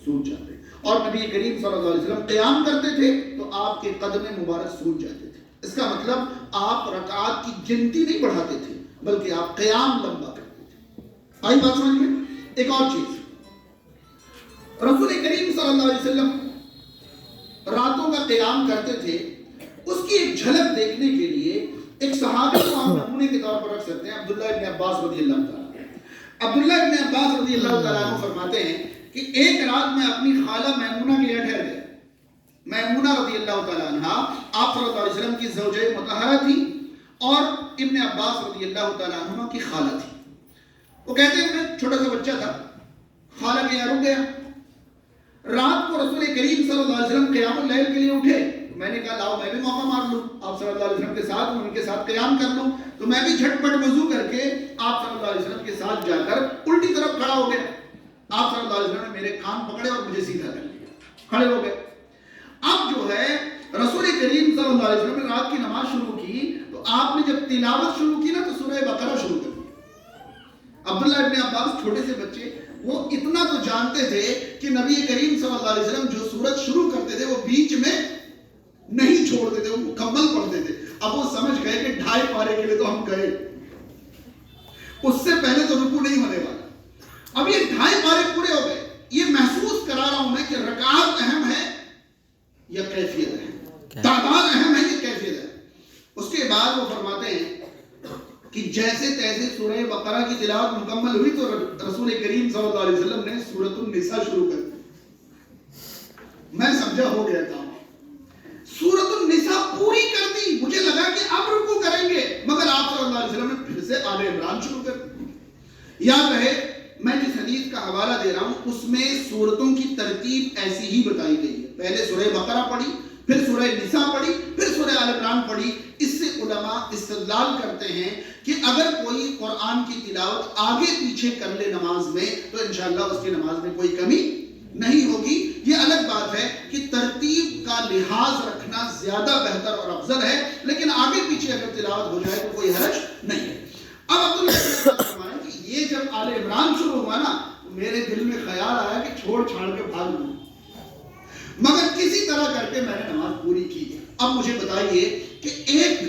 سوج جاتے ہیں۔ اور نبی کریم صلی اللہ علیہ وسلم قیام کرتے تھے تو آپ کے قدم مبارک سوج جاتے تھے۔ اس کا مطلب آپ رکعات کی گنتی نہیں بڑھاتے تھے، بلکہ آپ قیام لمبا کرتے تھے۔ آئی بات سمجھ میں؟ ایک اور چیز، رسول کریم صلی اللہ علیہ وسلم راتوں کا قیام کرتے تھے، اس کی ایک جھلک دیکھنے کے لیے ایک صحابی کو ہم نمونے کے طور پر رکھ سکتے ہیں، عبداللہ ابن عباس رضی اللہ تعالیٰ۔ عبداللہ ابن عباس رضی اللہ تعالیٰ عنہ فرماتے ہیں کہ ایک رات میں اپنی خالہ میمونہ کے یہاں ٹھہر گیا۔ میمونہ رضی اللہ تعالیٰ عنہ آپ صلی اللہ علیہ وسلم کی زوجہ مطہرہ تھی اور ابن عباس رضی اللہ تعالیٰ عنہ کی خالہ تھی. وہ کہتے ہیں میں چھوٹا سا بچہ تھا, خالہ کے یہاں رک گیا. رات کو رسول کریم صلی اللہ علیہ وسلم قیام اللیل کے لیے اٹھے. میں نے کہا لاؤ میں بھی موقع مار لوں, آپ صلی اللہ علیہ وسلم کے ساتھ ان کے ساتھ قیام کر لوں. تو میں بھی جھٹ پٹ وضو کر کے آپ صلی اللہ علیہ وسلم کے ساتھ جا کر الٹی طرف کھڑا ہو گیا. آپ صلی اللہ علیہ وسلم نے میرے کان پکڑے اور مجھے سیدھا کر لیا, کھڑے ہو گئے. اب جو ہے رسول کریم صلی اللہ علیہ وسلم نے رات کی نماز شروع کی تو آپ نے جب تلاوت شروع کی نا تو سورہ بقرہ شروع کر دی. عبداللہ ابن عباس چھوٹے سے بچے, وہ اتنا تو جانتے تھے کہ نبی کریم صلی اللہ علیہ وسلم جو سورت شروع کرتے تھے وہ بیچ میں نہیں چھوڑتے تھے, وہ مکمل پڑھتے تھے. اب وہ سمجھ گئے کہ 2.5 پارے کے لیے تو ہم گئے, اس سے پہلے تو رکوع نہیں ہونے والا. اب یہ 2.5 پارے پورے ہو گئے. یہ محسوس کرا رہا ہوں میں کہ رکعت اہم ہے یا کیفیت ہے, تعداد اہم ہے یا کیفیت ہے. اس کے بعد وہ فرماتے ہیں کہ جیسے تیسے سورہ بقرہ کی تلاوت مکمل ہوئی تو رسول کریم صلی اللہ علیہ وسلم نے سورۃ النساء شروع کر دی. میں سمجھا ہو گیا تھا, سورۃ النساء پوری کر دی. مجھے لگا کہ اب رکوع کریں گے, مگر آپ صلی اللہ علیہ وسلم نے پھر سے آل عمران شروع کر دی. یاد رہے میں جس حدیث کا حوالہ دے رہا ہوں اس میں سورتوں کی ترتیب ایسی ہی بتائی گئی ہے. پہلے سورہ بقرہ پڑھی, پھر سورہ نساء پڑھی, پھر سورہ آل عمران پڑھی. اس سے علماء استدلال کرتے ہیں کہ اگر کوئی قرآن کی تلاوت آگے پیچھے کر لے نماز میں تو انشاءاللہ اس کی نماز میں کوئی کمی نہیں ہوگی. یہ الگ بات ہے کہ ترتیب کا لحاظ رکھنا زیادہ بہتر اور افضل ہے, لیکن آگے پیچھے اگر تلاوت ہو جائے تو کوئی حرج نہیں ہے. اب عبداللہ کہ یہ جب آل عمران شروع ہوا نا میرے دل میں خیال آیا کہ چھوڑ چھاڑ کے بھاگ لوں, مگر کسی طرح کر کے میں نے نماز پوری کی. اب مجھے بتائیے کہ ایک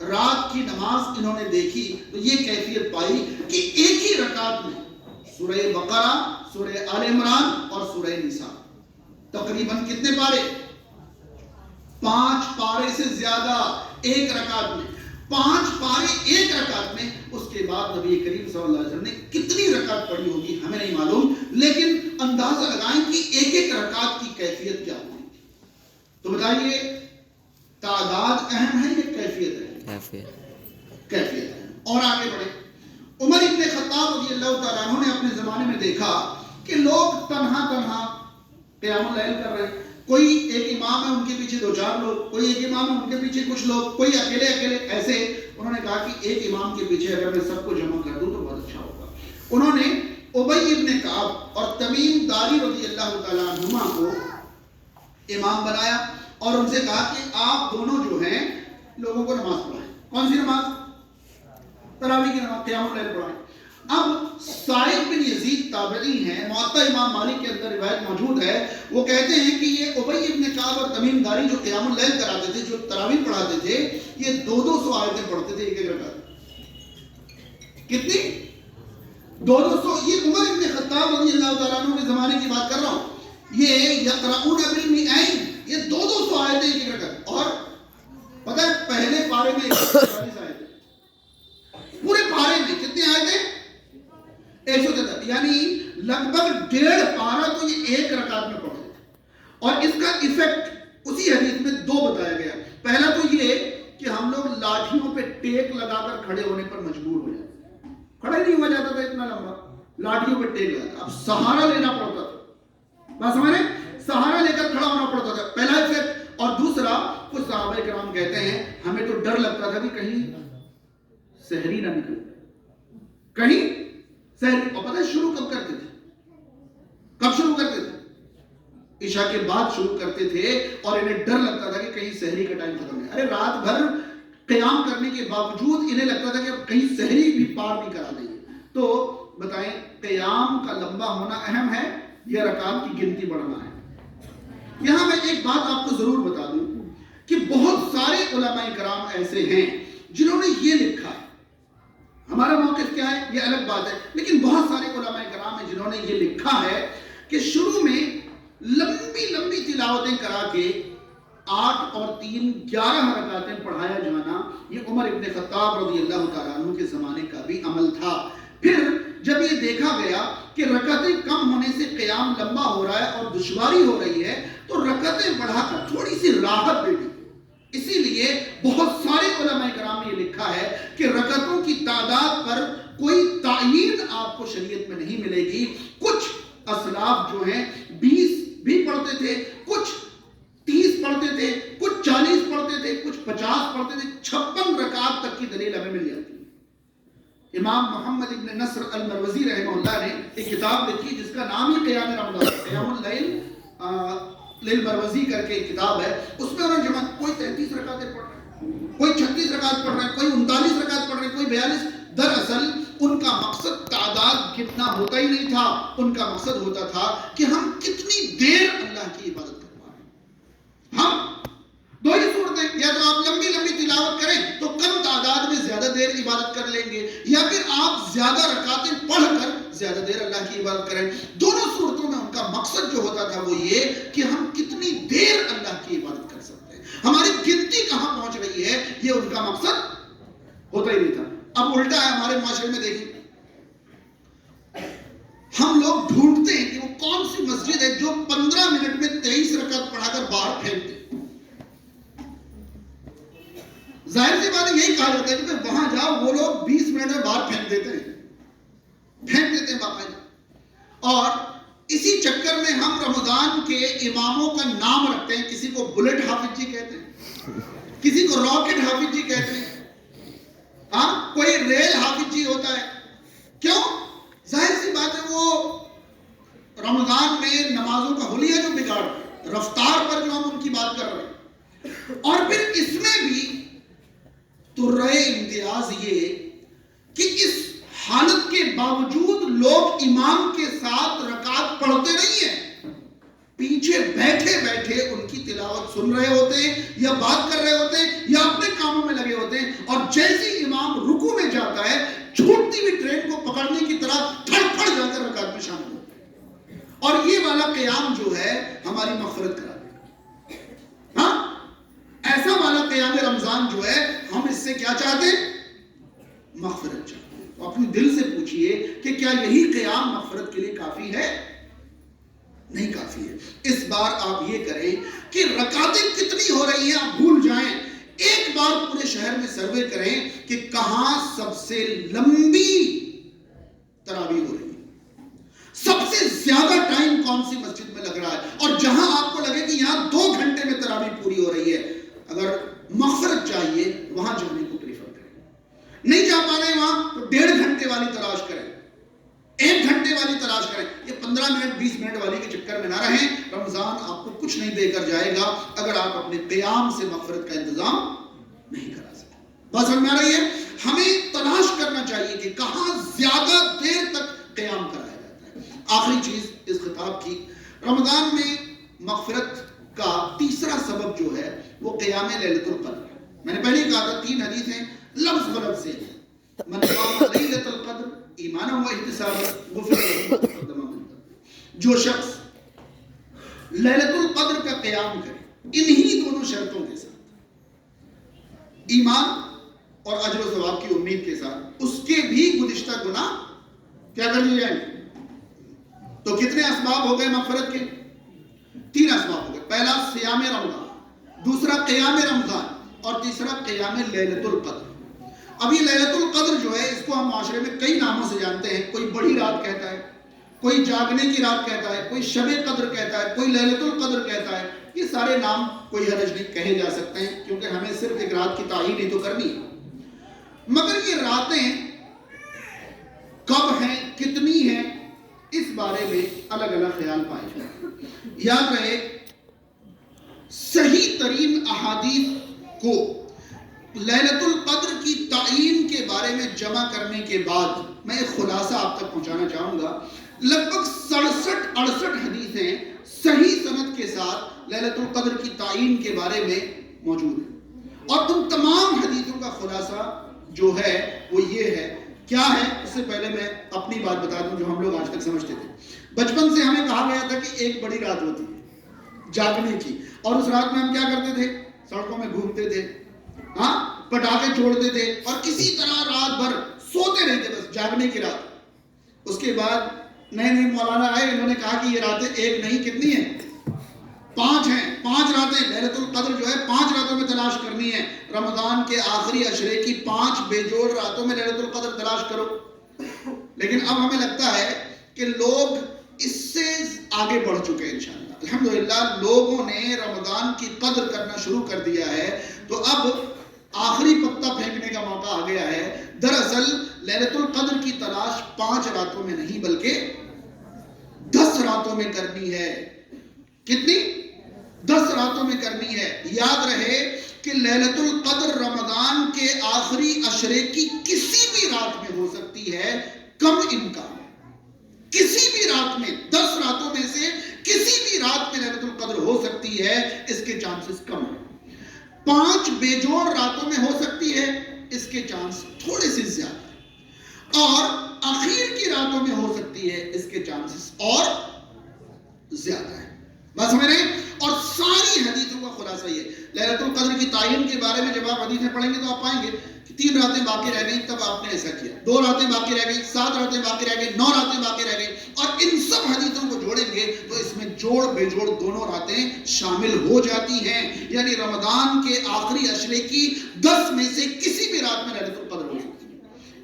رات کی نماز انہوں نے دیکھی تو یہ کیفیت پائی کہ ایک ہی رکعت میں سورہ بقرہ, سورہ آل عمران اور سورہ نساء تقریباً کتنے پارے, 5 پارے سے زیادہ ایک رکعت میں, 5 پارے ایک رکعت میں. اس کے بعد نبی کریم صلی اللہ علیہ وسلم نے کتنی رکعت پڑھی ہوگی ہمیں نہیں معلوم, لیکن اندازہ لگائیں کہ ایک ایک رکعت کی کیفیت کیا ہوگی. تو بتائیے تعداد اہم ہے یا کیفیت ہے؟ کیفیت ہے. اور آگے بڑھے, عمر ابن خطاب رضی اللہ تعالیٰ عنہ نے اپنے زمانے میں دیکھا کہ لوگ تنہا قیام اللیل کر رہے ہیں. کوئی ایک امام ہے ان کے پیچھے 2-4 لوگ, کوئی ایک امام ہے ان کے پیچھے کچھ لوگ, کوئی اکیلے ایسے. انہوں نے کہا کہ ایک امام کے پیچھے اگر میں سب کو جمع کر دوں تو بہت اچھا ہوگا. انہوں نے ابی ابن کعب اور تمیم داری رضی اللہ تعالیٰ عنہما کو امام بنایا اور ان سے کہا کہ آپ دونوں جو ہیں لوگوں کو نماز پڑھائیں. کون سی نماز؟ تراویح کی نماز, قیام اللیل پڑھائیں. اب سعید بن یزید تابعی ہیں, موطا امام مالک کے اندر روایت موجود ہے, وہ کہتے ہیں کہ یہ ابی ابن کعب اور تمیم داری جو قیام اللیل کراتے تھے, جو تراویح پڑھاتے تھے, یہ 200 آیتیں پڑھتے تھے ایک ایک رکعت. کتنی؟ 200. یہ عمر ابن خطاب رضی اللہ تعالیٰ عنہ کے زمانے کی بات کر رہا ہوں. یہ یقرؤون بالمئین, یہ 200 آیتیں ایک ایک رکعت. اور پتہ ہے پہلے پارے میں 144 آیتیں, پورے پارے میں کتنی آیتیں؟ 174, یعنی لگ بھگ 1.5 پارہ تو یہ ایک رکعت میں پڑھتے تھے. اور اس کا ایفیکٹ اسی حدیث میں 2 بتایا گیا. پہلا تو یہ کہ ہم لوگ لاٹھیوں پہ ٹیک لگا کر کھڑے ہونے پر مجبور ہو جاتے, کھڑا نہیں ہوا جاتا تھا اتنا لمبا, لاٹھیوں پہ ٹیک لگا, اب سہارا لینا پڑتا تھا. بات سمجھ رہے, سہارا لے کر کھڑا ہونا پڑتا تھا, پہلا ایفیکٹ. اور دوسرا, کچھ صحابہ کرام کہتے ہیں ہمیں تو ڈر لگتا تھا کہ کہیں سحری نہ نکل, کہیں سحری. اور پتہ ہے شروع کب کرتے تھے؟ کب شروع کرتے تھے؟ عشاء کے بعد شروع کرتے تھے, اور انہیں ڈر لگتا تھا کہ کہیں سحری کا ٹائم ختم ہے. ارے رات بھر قیام کرنے کے باوجود انہیں لگتا تھا کہ کہیں سحری بھی پار نہیں کرا دیں. تو بتائیں قیام کا لمبا ہونا اہم ہے یا رکعات کی گنتی بڑھنا ہے؟ یہاں میں ایک بات آپ کو ضرور بتا دوں کہ بہت سارے علماء کرام ایسے ہیں جنہوں نے یہ لکھا ہے. ہمارا موقف کیا ہے یہ الگ بات ہے, لیکن بہت سارے علماء کرام ہیں جنہوں نے یہ لکھا ہے کہ شروع میں لمبی لمبی تلاوتیں کرا کے 8 اور 3 11 رکعتیں پڑھایا جانا یہ عمر ابن خطاب رضی اللہ تعالیٰ عنہ کے زمانے کا بھی عمل تھا. پھر جب یہ دیکھا گیا کہ رکعتیں کم ہونے سے قیام لمبا ہو رہا ہے اور دشواری ہو رہی ہے تو تو رکعتیں بڑھا کر تھوڑی سی راحت دے دی. اسی لیے بہت سارے علماء کرام نے یہ لکھا ہے کہ رکعتوں کی تعداد پر کوئی تعین آپ کو شریعت میں نہیں ملے گی. کچھ اسلاف جو ہیں 20 بھی پڑھتے تھے, کچھ 30 پڑھتے تھے, کچھ 40 پڑھتے تھے, کچھ 50 پڑھتے تھے. 56 رکعت تک کی دلیل ہمیں مل جاتی ہے. امام محمد ابن نصر المروزی رحمہ اللہ نے ایک کتاب لکھی جس کا نام ہی قیام رمضان, قیام اللیل للمروزی کر کے ایک کتاب ہے. اس میں انہوں نے جمع, کوئی 33 رکعتیں پڑھ رہے ہیں, کوئی 36 رکعت پڑھ رہے ہیں, کوئی 39 رکعت پڑھ رہے ہیں, کوئی 42. دراصل ان کا مقصد تعداد کتنا ہوتا ہی نہیں تھا, ان کا مقصد ہوتا تھا کہ ہم کتنی دیر اللہ کی عبادت کر پا رہے ہیں. ہم دو ہی صورتیں, یا تو آپ لمبی لمبی تلاوت کریں تو کم تعداد میں زیادہ دیر عبادت کر لیں گے, یا پھر آپ زیادہ رکعتیں پڑھ کر زیادہ دیر اللہ کی عبادت کریں. دونوں صورتوں میں ان کا مقصد جو ہوتا تھا وہ یہ کہ ہم کتنی دیر اللہ کی عبادت کر سکتے ہیں, ہماری گنتی کہاں پہنچ رہی ہے, یہ ان کا مقصد ہوتا ہی نہیں تھا. اب الٹا ہے ہمارے معاشرے میں. دیکھیں, ہم لوگ ڈھونڈتے ہیں کہ وہ کون سی مسجد ہے جو 15 منٹ میں 23 رکعت پڑھا کر باہر پھینکتے. ظاہر سی بات ہے, یہی کہا جاتا ہے کہ وہاں جاؤ, وہ لوگ 20 منٹ میں باہر پھینک دیتے ہیں باقاعدہ. اور اسی چکر میں ہم رمضان کے اماموں کا نام رکھتے ہیں. کسی کو بلٹ حافظ جی کہتے ہیں, کسی کو راکٹ حافظ جی کہتے ہیں, ہاں کوئی ریل حافظ جی ہوتا ہے. کیوں؟ ظاہر سی بات ہے وہ رمضان میں نمازوں کا حلیہ جو بگاڑ, رفتار پر جو ہم ان کی بات کر رہے ہیں. اور پھر اس میں بھی تو رہے امتیاز یہ کہ اس حالت کے باوجود لوگ امام کے ساتھ رکعت پڑھتے نہیں ہیں, پیچھے بیٹھے بیٹھے ان کی تلاوت سن رہے ہوتے ہیں, یا بات کر رہے ہوتے ہیں, یا اپنے کاموں میں لگے ہوتے ہیں. اور جیسے امام رکوع میں جاتا ہے, چھوٹتی ہوئی ٹرین کو پکڑنے کی طرح پھڑ پھڑ جا کر رکعت میں شامل ہوتے ہیں. اور یہ والا قیام جو ہے ہماری مغفرت کرا دے. ہاں, ایسا والا قیام رمضان جو ہے, ہم اس سے کیا چاہتے ہیں؟ مغفرت چاہتے ہیں. تو اپنے دل سے پوچھئے کہ کیا یہی قیام مغفرت کے لیے کافی ہے؟ نہیں کافی ہے. اس بار آپ یہ کریں کہ رکعتیں کتنی ہو رہی ہیں آپ بھول جائیں. ایک بار پورے شہر میں سروے کریں کہ کہاں سب سے لمبی تراویح ہو رہی ہے, سب سے زیادہ ٹائم کون سی مسجد میں لگ رہا ہے, اور جہاں آپ کو لگے کہ یہاں 2 گھنٹے میں تراویح پوری ہو رہی ہے, اگر مغفرت چاہیے وہاں جانے کو پریفر کریں. نہیں جا پا رہے وہاں تو 1.5 گھنٹے والی تلاش کریں, 1 گھنٹے والی تلاش کریں. یہ 15 منٹ 20 منٹ والی کے چکر میں نہ رہیں. رمضان آپ کو کچھ نہیں دے کر جائے گا اگر آپ اپنے قیام سے مغفرت کا انتظام نہیں کرا سکیں. بات سمجھ میں آ رہی ہے؟ ہمیں تلاش کرنا چاہیے کہ کہاں زیادہ دیر تک قیام کرایا جاتا ہے. آخری چیز اس خطاب کی, رمضان میں مغفرت کا تیسرا سبب جو ہے وہ قیام لیلۃ القدر. میں نے پہلے ہی کہا تھا 3 حدیثیں لفظ بلفظ سے ہیں. من قام لیلۃ القدر ایمانا و احتسابا غفر له ما تقدم من ذنبه. جو شخص لیلۃ القدر کا قیام کرے انہی دونوں شرطوں کے ساتھ, ایمان اور اجر و ثواب کی امید کے ساتھ, اس کے بھی گزشتہ گناہ کیا کر لیے جائیں. تو کتنے اسباب ہو گئے مغفرت کے؟ 3 اسباب ہو گئے. پہلا صیام رمضان, دوسرا قیام رمضان, اور تیسرا قیام لیلۃ القدر. ابھی لیلۃ القدر جو ہے اس کو ہم معاشرے میں کئی ناموں سے جانتے ہیں. کوئی بڑی رات کہتا ہے, کوئی جاگنے کی رات کہتا ہے, کوئی شب قدر کہتا ہے, کوئی لیلۃ القدر کہتا ہے. یہ سارے نام کوئی حرج نہیں, کہے جا سکتے ہیں, کیونکہ ہمیں صرف ایک رات کی تعیین ہی تو کرنی ہے. مگر یہ راتیں کب ہیں, کتنی ہیں, اس بارے میں الگ الگ خیال پائے جاتے ہیں. یاد رہے, صحیح ترین احادیث کو لیلۃ القدر کی تعیین کے بارے میں جمع کرنے کے بعد میں ایک خلاصہ آپ تک پہنچانا چاہوں گا. لگ بھگ 67-68 حدیثیں صحیح سند کے ساتھ لیلۃ القدر کی تعیین کے بارے میں موجود ہیں, اور ان تمام حدیثوں کا خلاصہ جو ہے وہ یہ ہے. کیا ہے؟ اس سے پہلے میں اپنی بات بتا دوں جو ہم لوگ آج تک سمجھتے تھے. بچپن سے ہمیں کہا گیا تھا کہ ایک بڑی رات ہوتی ہے جاگنے کی, اور اس رات میں ہم کیا کرتے تھے؟ سڑکوں میں گھومتے تھے, ہاں, پٹاخے چھوڑتے تھے, اور کسی طرح رات بھر سوتے رہتے, بس جاگنے کی رات. اس کے بعد نئے نئے مولانا آئے, انہوں نے کہا کہ یہ راتیں ایک نہیں کتنی ہیں, 5 ہیں، 5 راتیں لیلۃ القدر جو ہے 5 راتوں میں تلاش کرنی ہے. رمضان کے آخری عشرے کی 5 بے جوڑ راتوں میں لیلۃ القدر تلاش کرو. لیکن اب ہمیں لگتا ہے کہ لوگ اس سے آگے بڑھ چکے ہیں. انشاءاللہ الحمدللہ لوگوں نے رمضان کی قدر کرنا شروع کر دیا ہے. تو اب آخری پتہ پھینکنے کا موقع آ گیا ہے. دراصل لیلۃ القدر کی تلاش 5 راتوں میں نہیں بلکہ 10 راتوں میں کرنی ہے. کتنی؟ 10 راتوں میں کرنی ہے. یاد رہے کہ لیلۃ القدر رمضان کے آخری عشرے کی کسی بھی رات میں ہو سکتی ہے. کم امکان کسی بھی رات میں، 10 راتوں میں سے کسی بھی رات میں لیلۃ القدر ہو سکتی ہے. اس کے چانسز کم ہیں. 5 بے جوڑ راتوں میں ہو سکتی ہے، اس کے چانس تھوڑے سے زیادہ. اور آخر کی راتوں میں ہو سکتی ہے، اس کے چانسز اور زیادہ ہے. بات سمجھ رہے ہیں؟ اور ساری حدیثوں کا خلاصہ یہ لیلۃ القدر کی تعین کے بارے میں جب آپ حدیثیں پڑھیں گے تو آپ پائیں گے کہ 3 راتیں باقی رہ گئیں تب آپ نے ایسا کیا، 2 راتیں باقی رہ گئیں، 7 راتیں باقی رہ گئیں، 9 راتیں باقی رہ گئیں. اور ان سب حدیثوں کو جوڑیں گے تو اس میں جوڑ بے جوڑ دونوں راتیں شامل ہو جاتی ہیں. یعنی رمضان کے آخری عشرے کی 10 میں سے کسی بھی رات میں لیلۃ القدر ہو سکتی ہے.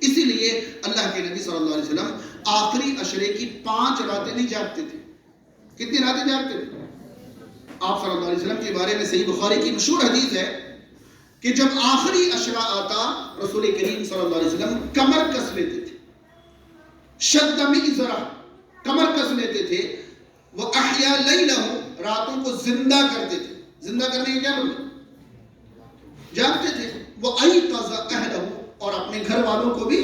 اسی لیے اللہ کے نبی صلی اللہ علیہ وسلم آخری عشرے کی 5 راتیں نہیں جاگتے تھے. کتنی راتیں جاگتے تھے؟ آپ صلی اللہ علیہ وسلم کے بارے میں صحیح بخاری کی مشہور حدیث ہے کہ جب آخری عشرہ آتا رسول کریم صلی اللہ علیہ وسلم کمر کس لیتے تھے. شد مئزرہ، کمر کس لیتے تھے. وہ احیا لیلہ، راتوں کو زندہ کرتے تھے. زندہ کرنے کے کیا مطلب؟ جاگتے تھے. وہ ایقظ اہلہ، اور اپنے گھر والوں کو بھی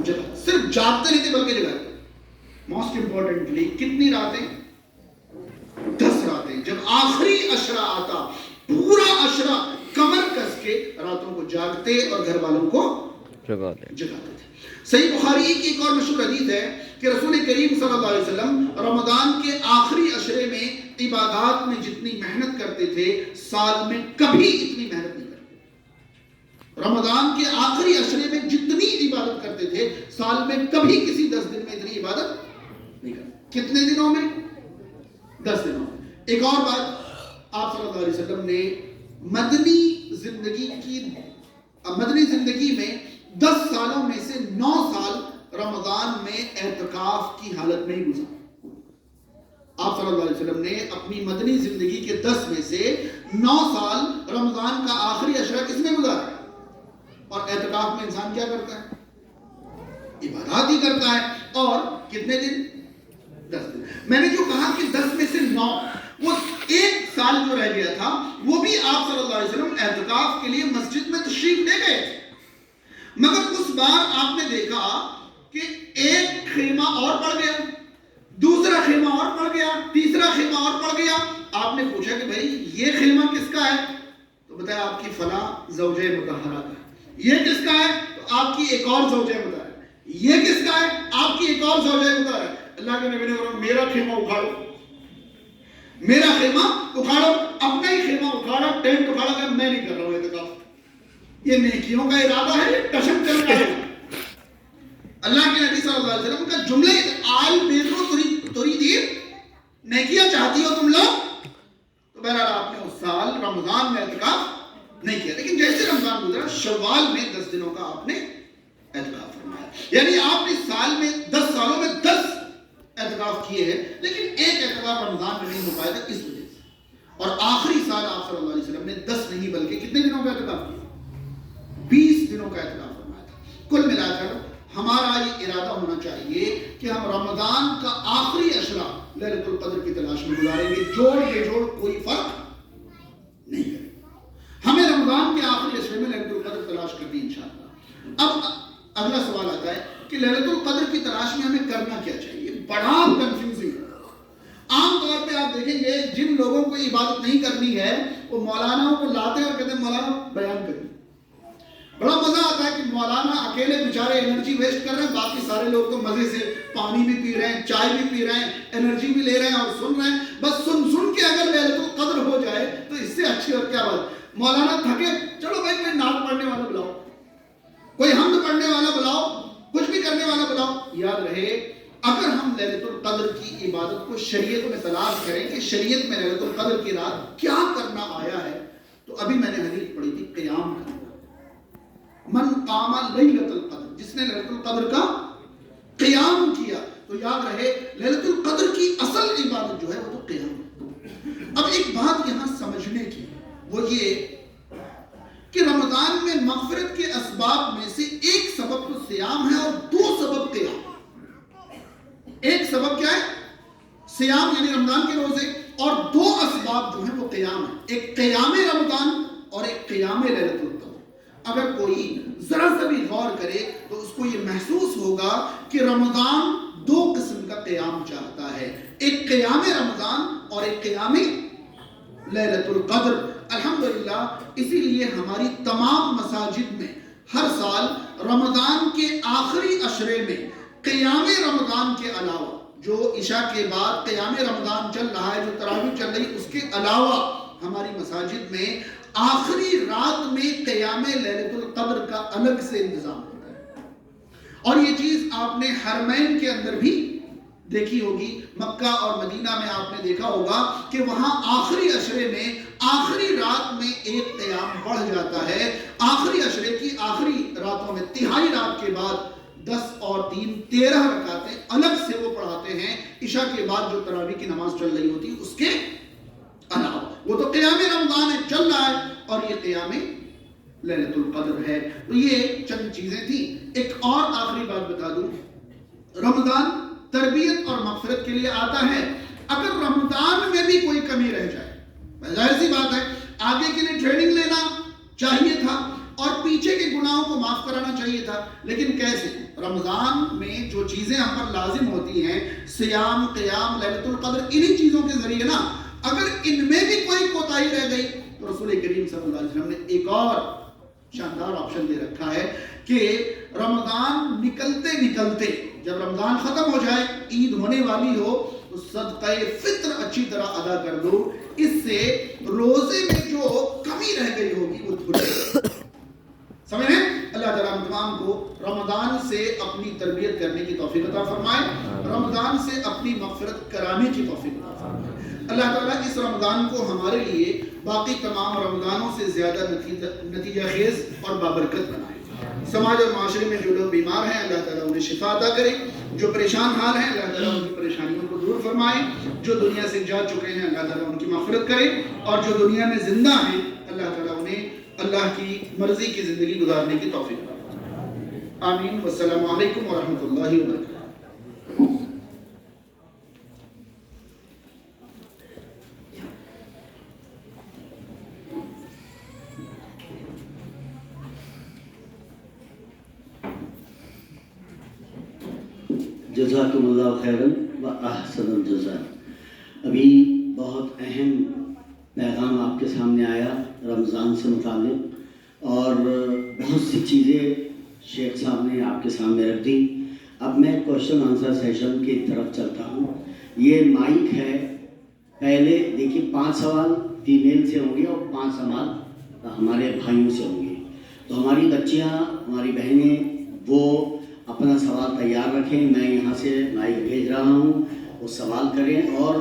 جگا. صرف جاگتے نہیں تھے بلکہ جگاتے. موسٹ امپورٹنٹلی کتنی راتیں؟ 10 راتیں. جب آخری عشرہ آتا پورا عشرہ کمر کس کے راتوں کو جاگتے اور گھر والوں کو جگاتے تھے. صحیح بخاری کی ایک اور مشہور حدیث ہے کہ رسول کریم صلی اللہ علیہ وسلم رمضان کے آخری عشرے میں عبادات میں جتنی محنت کرتے تھے سال میں کبھی اتنی محنت نہیں کرتے. رمضان کے آخری عشرے میں جتنی عبادت کرتے تھے سال میں کبھی کسی 10 دن میں اتنی عبادت نہیں کرتے. کتنے دنوں میں؟ 10 دنوں میں. ایک اور بات، آپ صلی اللہ علیہ وسلم نے مدنی زندگی میں 10 سالوں میں سے 9 سال رمضان میں اعتکاف کی حالت میں ہی گزارے. آپ صلی اللہ علیہ وسلم نے اپنی مدنی زندگی کے 10 میں سے 9 سال رمضان کا آخری عشرہ کس میں گزارا. اور اعتکاف میں انسان کیا کرتا ہے؟ عبادات ہی کرتا ہے. اور کتنے دن؟ 10 دن. میں نے جو کہا کہ 10 میں سے 9، وہ 1 سال جو رہ گیا تھا وہ بھی آپ صلی اللہ علیہ وسلم اعتکاف کے لیے مسجد میں تشریف لے گئے. مگر اس بار آپ نے دیکھا کہ ایک خیمہ اور پڑ گیا، دوسرا خیمہ اور پڑ گیا، تیسرا خیمہ اور پڑ گیا. آپ نے پوچھا کہ بھائی یہ خیمہ کس کا ہے؟ تو بتایا آپ کی فلاں زوجہ مطہرہ کا. یہ کس کا ہے؟ تو آپ کی ایک اور زوجہ مطہرہ. یہ کس کا ہے؟ آپ کی ایک اور زوجہ مطہرہ. اللہ کے نبی نے فرمایا میرا خیمہ اکھاڑو، میرا خیمہ اکھاڑو. اپنا ہی خیمہ اکھاڑا، ٹینٹ اکھاڑا کہ میں نہیں کر رہا ہوں اعتکاف. یہ نیکیوں کا ارادہ ہے، یہ ٹشن چل رہا ہے. اللہ کے نبی صلی اللہ علیہ وسلم کا جملہ آل بیرو تريدین، نیکیاں چاہتی ہو تم لوگ. تو بہرحال آپ نے اس سال رمضان میں اعتکاف نہیں کیا. لیکن جیسے رمضان گزرا شوال میں 10 دنوں کا آپ نے اعتکاف فرمایا. یعنی آپ نے سال میں 10 سالوں میں 10 اعتکاف کیے ہیں، لیکن ایک اعتکاف رمضان میں نہیں ہو پایا تھا اس وجہ سے. اور آخری سال آپ صلی اللہ علیہ وسلم نے 10 نہیں بلکہ کتنے دنوں کا اعتکاف کیا؟ 20 دنوں کا اعتکاف فرمایا تھا. کل ملا کر ہمارا یہ ارادہ ہونا چاہیے کہ ہم رمضان کا آخری عشرہ لیلۃ القدر کی تلاش میں گزاریں گے. جوڑ بے جوڑ کوئی فرق نہیں کرے. ہمیں رمضان کے آخری عشرے میں لیلۃ القدر تلاش کرنی انشاءاللہ. اب اگلا سوال آتا ہے کہ لیلۃ القدر کی تلاش میں ہمیں کرنا کیا چاہیے. بڑا کنفیوزنگ ہے. عام طور پہ آپ دیکھیں گے جن لوگوں کو عبادت نہیں کرنی ہے وہ مولاناؤں کو لاتے ہیں اور کہتے ہیں مولانا بیان کریں. بڑا مزہ آتا ہے کہ مولانا اکیلے بیچارے انرجی ویسٹ کر رہے ہیں، باقی سارے لوگ تو مزے سے پانی بھی پی رہے ہیں، چائے بھی پی رہے ہیں، انرجی بھی لے رہے ہیں اور سن رہے ہیں. بس سن کے اگر لیلۃ القدر ہو جائے تو اس سے اچھی اور کیا بات. مولانا تھکے، چلو بھائی کوئی نعت پڑھنے والا بلاؤ، کوئی حمد پڑھنے والا بلاؤ، کچھ بھی کرنے والا بلاؤ. یاد رہے اگر ہم لیلۃ القدر کی عبادت کو شریعت میں تلاش کریں کہ شریعت میں لیلۃ القدر کی رات کیا کرنا آیا ہے، تو ابھی میں نے حدیث پڑھی تھی قیام کرنا. من قام لیلۃ القدر، جس نے لیلۃ القدر کا قیام کیا، تو یاد رہے لیلۃ القدر کی اصل عبادت جو ہے وہ تو قیام ہے. اب ایک بات یہاں سمجھنے کی وہ یہ کہ رمضان میں مغفرت کے اسباب میں سے ایک سبب تو صیام ہے اور دو سبب قیام. ایک سبب کیا ہے؟ صیام یعنی رمضان کے روزے، اور دو اسباب جو ہیں وہ قیام ہے. ایک قیام رمضان اور ایک قیام لیلۃ القدر. اگر کوئی ذرا سا بھی غور کرے تو اس کو یہ محسوس ہوگا کہ رمضان دو قسم کا قیام چاہتا ہے، ایک قیام رمضان اور ایک قیام لیلۃ القدر. الحمدللہ اسی لیے ہماری تمام مساجد میں ہر سال رمضان کے آخری عشرے میں قیام رمضان کے علاوہ، جو عشاء کے بعد قیام رمضان چل رہا ہے، جو تراویح چل رہی، اس کے علاوہ ہماری مساجد میں آخری رات میں قیام لیلۃ القدر کا الگ سے انتظام ہوتا ہے. اور یہ چیز آپ نے حرمین کے اندر بھی دیکھی ہوگی. مکہ اور مدینہ میں آپ نے دیکھا ہوگا کہ وہاں آخری عشرے میں آخری رات میں ایک قیام بڑھ جاتا ہے. آخری عشرے کی آخری راتوں میں تہائی رات کے بعد 10 اور 3 13 رکعتیں الگ سے وہ پڑھاتے ہیں عشاء کے بعد جو تراویح کی نماز چل رہی ہوتی ہے اس کے علاوہ. وہ تو قیام رمضان ہے، چل رہا ہے، اور یہ قیام لیلۃ القدر ہے. تو یہ چند چیزیں تھیں. ایک اور آخری بات بتا دوں، رمضان تربیت اور مغفرت کے لیے آتا ہے. اگر رمضان میں بھی کوئی کمی رہ جائے، ظاہر سی بات ہے آگے کے لیے ٹریننگ لینا چاہیے تھا اور پیچھے کے گناہوں کو معاف کرانا چاہیے تھا، لیکن کیسے؟ رمضان میں جو چیزیں ہم پر لازم ہوتی ہیں، صیام، قیام، لیلۃ القدر، انہی چیزوں کے ذریعے نا، اگر ان میں بھی کوئی کوتاہی رہ گئی تو رسول کریم صلی اللہ علیہ وسلم نے ایک اور شاندار آپشن دے رکھا ہے کہ رمضان نکلتے نکلتے، جب رمضان ختم ہو جائے، عید ہونے والی ہو، تو صدقہ فطر اچھی طرح ادا کر دو. اس سے روزے میں جو کمی رہ گئی ہوگی وہ دھل. سمجھ رہے ہیں؟ اللہ تعالیٰ ہم تمام کو رمضان سے اپنی تربیت کرنے کی توفیق عطا فرمائے، رمضان سے اپنی مغفرت کرانے کی توفیق عطا فرمائے. اللہ تعالیٰ اس رمضان کو ہمارے لیے باقی تمام رمضانوں سے زیادہ نتیجہ خیز اور بابرکت بنائے. سماج اور معاشرے میں جو لوگ بیمار ہیں اللہ تعالیٰ انہیں شفا عطا کرے، جو پریشان حال ہیں اللہ تعالیٰ ان کی پریشانیوں کو دور فرمائے، جو دنیا سے جا چکے ہیں اللہ تعالیٰ ان کی مغفرت کرے، اور جو دنیا میں زندہ ہیں اللہ تعالیٰ انہیں اللہ کی مرضی کی زندگی گزارنے کی توفیق عطا. آمین. والسلام علیکم ورحمۃ اللہ وبرکاتہ. جزاکم اللہ خیرن و احسن الجزا. ابھی بہت اہم پیغام آپ کے سامنے آیا رمضان سے متعلق، اور بہت سی چیزیں شیخ صاحب نے آپ کے سامنے رکھ دی. اب میں کوشچن آنسر سیشن کی طرف چلتا ہوں. یہ مائک ہے، پہلے دیکھیے 5 سوال فیمیل سے ہوں گے اور 5 سوال ہمارے بھائیوں سے ہوں گے. تو ہماری بچیاں، ہماری بہنیں وہ اپنا سوال تیار رکھیں. میں یہاں سے مائک بھیج رہا ہوں، وہ سوال کریں اور